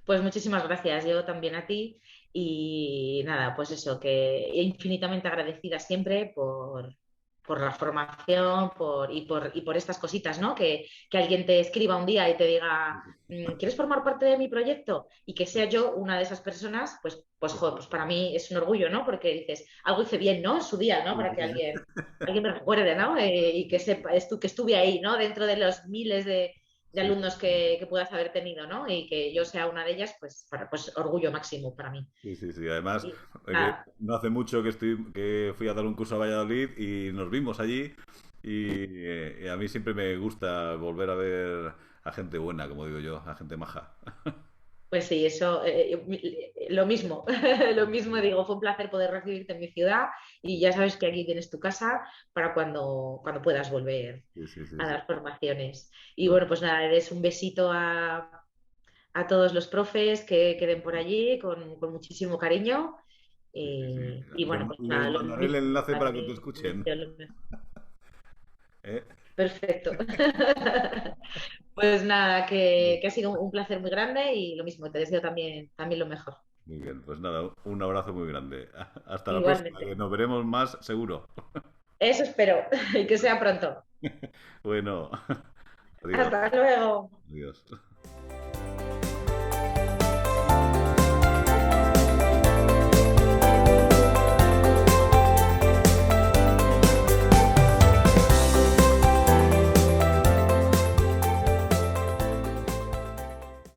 Pues muchísimas gracias, yo también a ti. Y nada, pues eso, que infinitamente agradecida siempre por la formación y por estas cositas, ¿no? Que alguien te escriba un día y te diga, ¿quieres formar parte de mi proyecto? Y que sea yo una de esas personas, joder, pues para mí es un orgullo, ¿no? Porque dices, algo hice bien, ¿no? En su día, ¿no? Para que alguien me recuerde, ¿no? Y que sepa, que estuve ahí, ¿no? Dentro de los miles de Sí, alumnos que puedas haber tenido, ¿no? Y que yo sea una de ellas, pues orgullo máximo para mí. sí, sí, sí. Además, Y que nada, no hace mucho que fui a dar un curso a Valladolid y nos vimos allí. Y a mí siempre me gusta volver a ver a gente buena, como digo yo, a gente maja. pues sí, eso, lo mismo, lo mismo digo, fue un placer poder recibirte en mi ciudad y ya sabes que aquí tienes tu casa para cuando puedas volver Sí, sí, sí, a sí. dar formaciones. Y Pues, bueno, pues nada, eres un besito a todos los profes que queden por allí con muchísimo cariño. sí, sí, sí. Y bueno, pues Les nada, lo mandaré el mismo enlace para para que te ti. escuchen. ¿Eh? Perfecto. Pues nada, que ha sido un placer muy grande y lo mismo, te deseo también lo mejor. Muy bien, pues nada, un abrazo muy grande. Hasta la próxima, que Igualmente. nos veremos más seguro. Eso espero y que sea pronto. Bueno, adiós. Hasta luego. Adiós.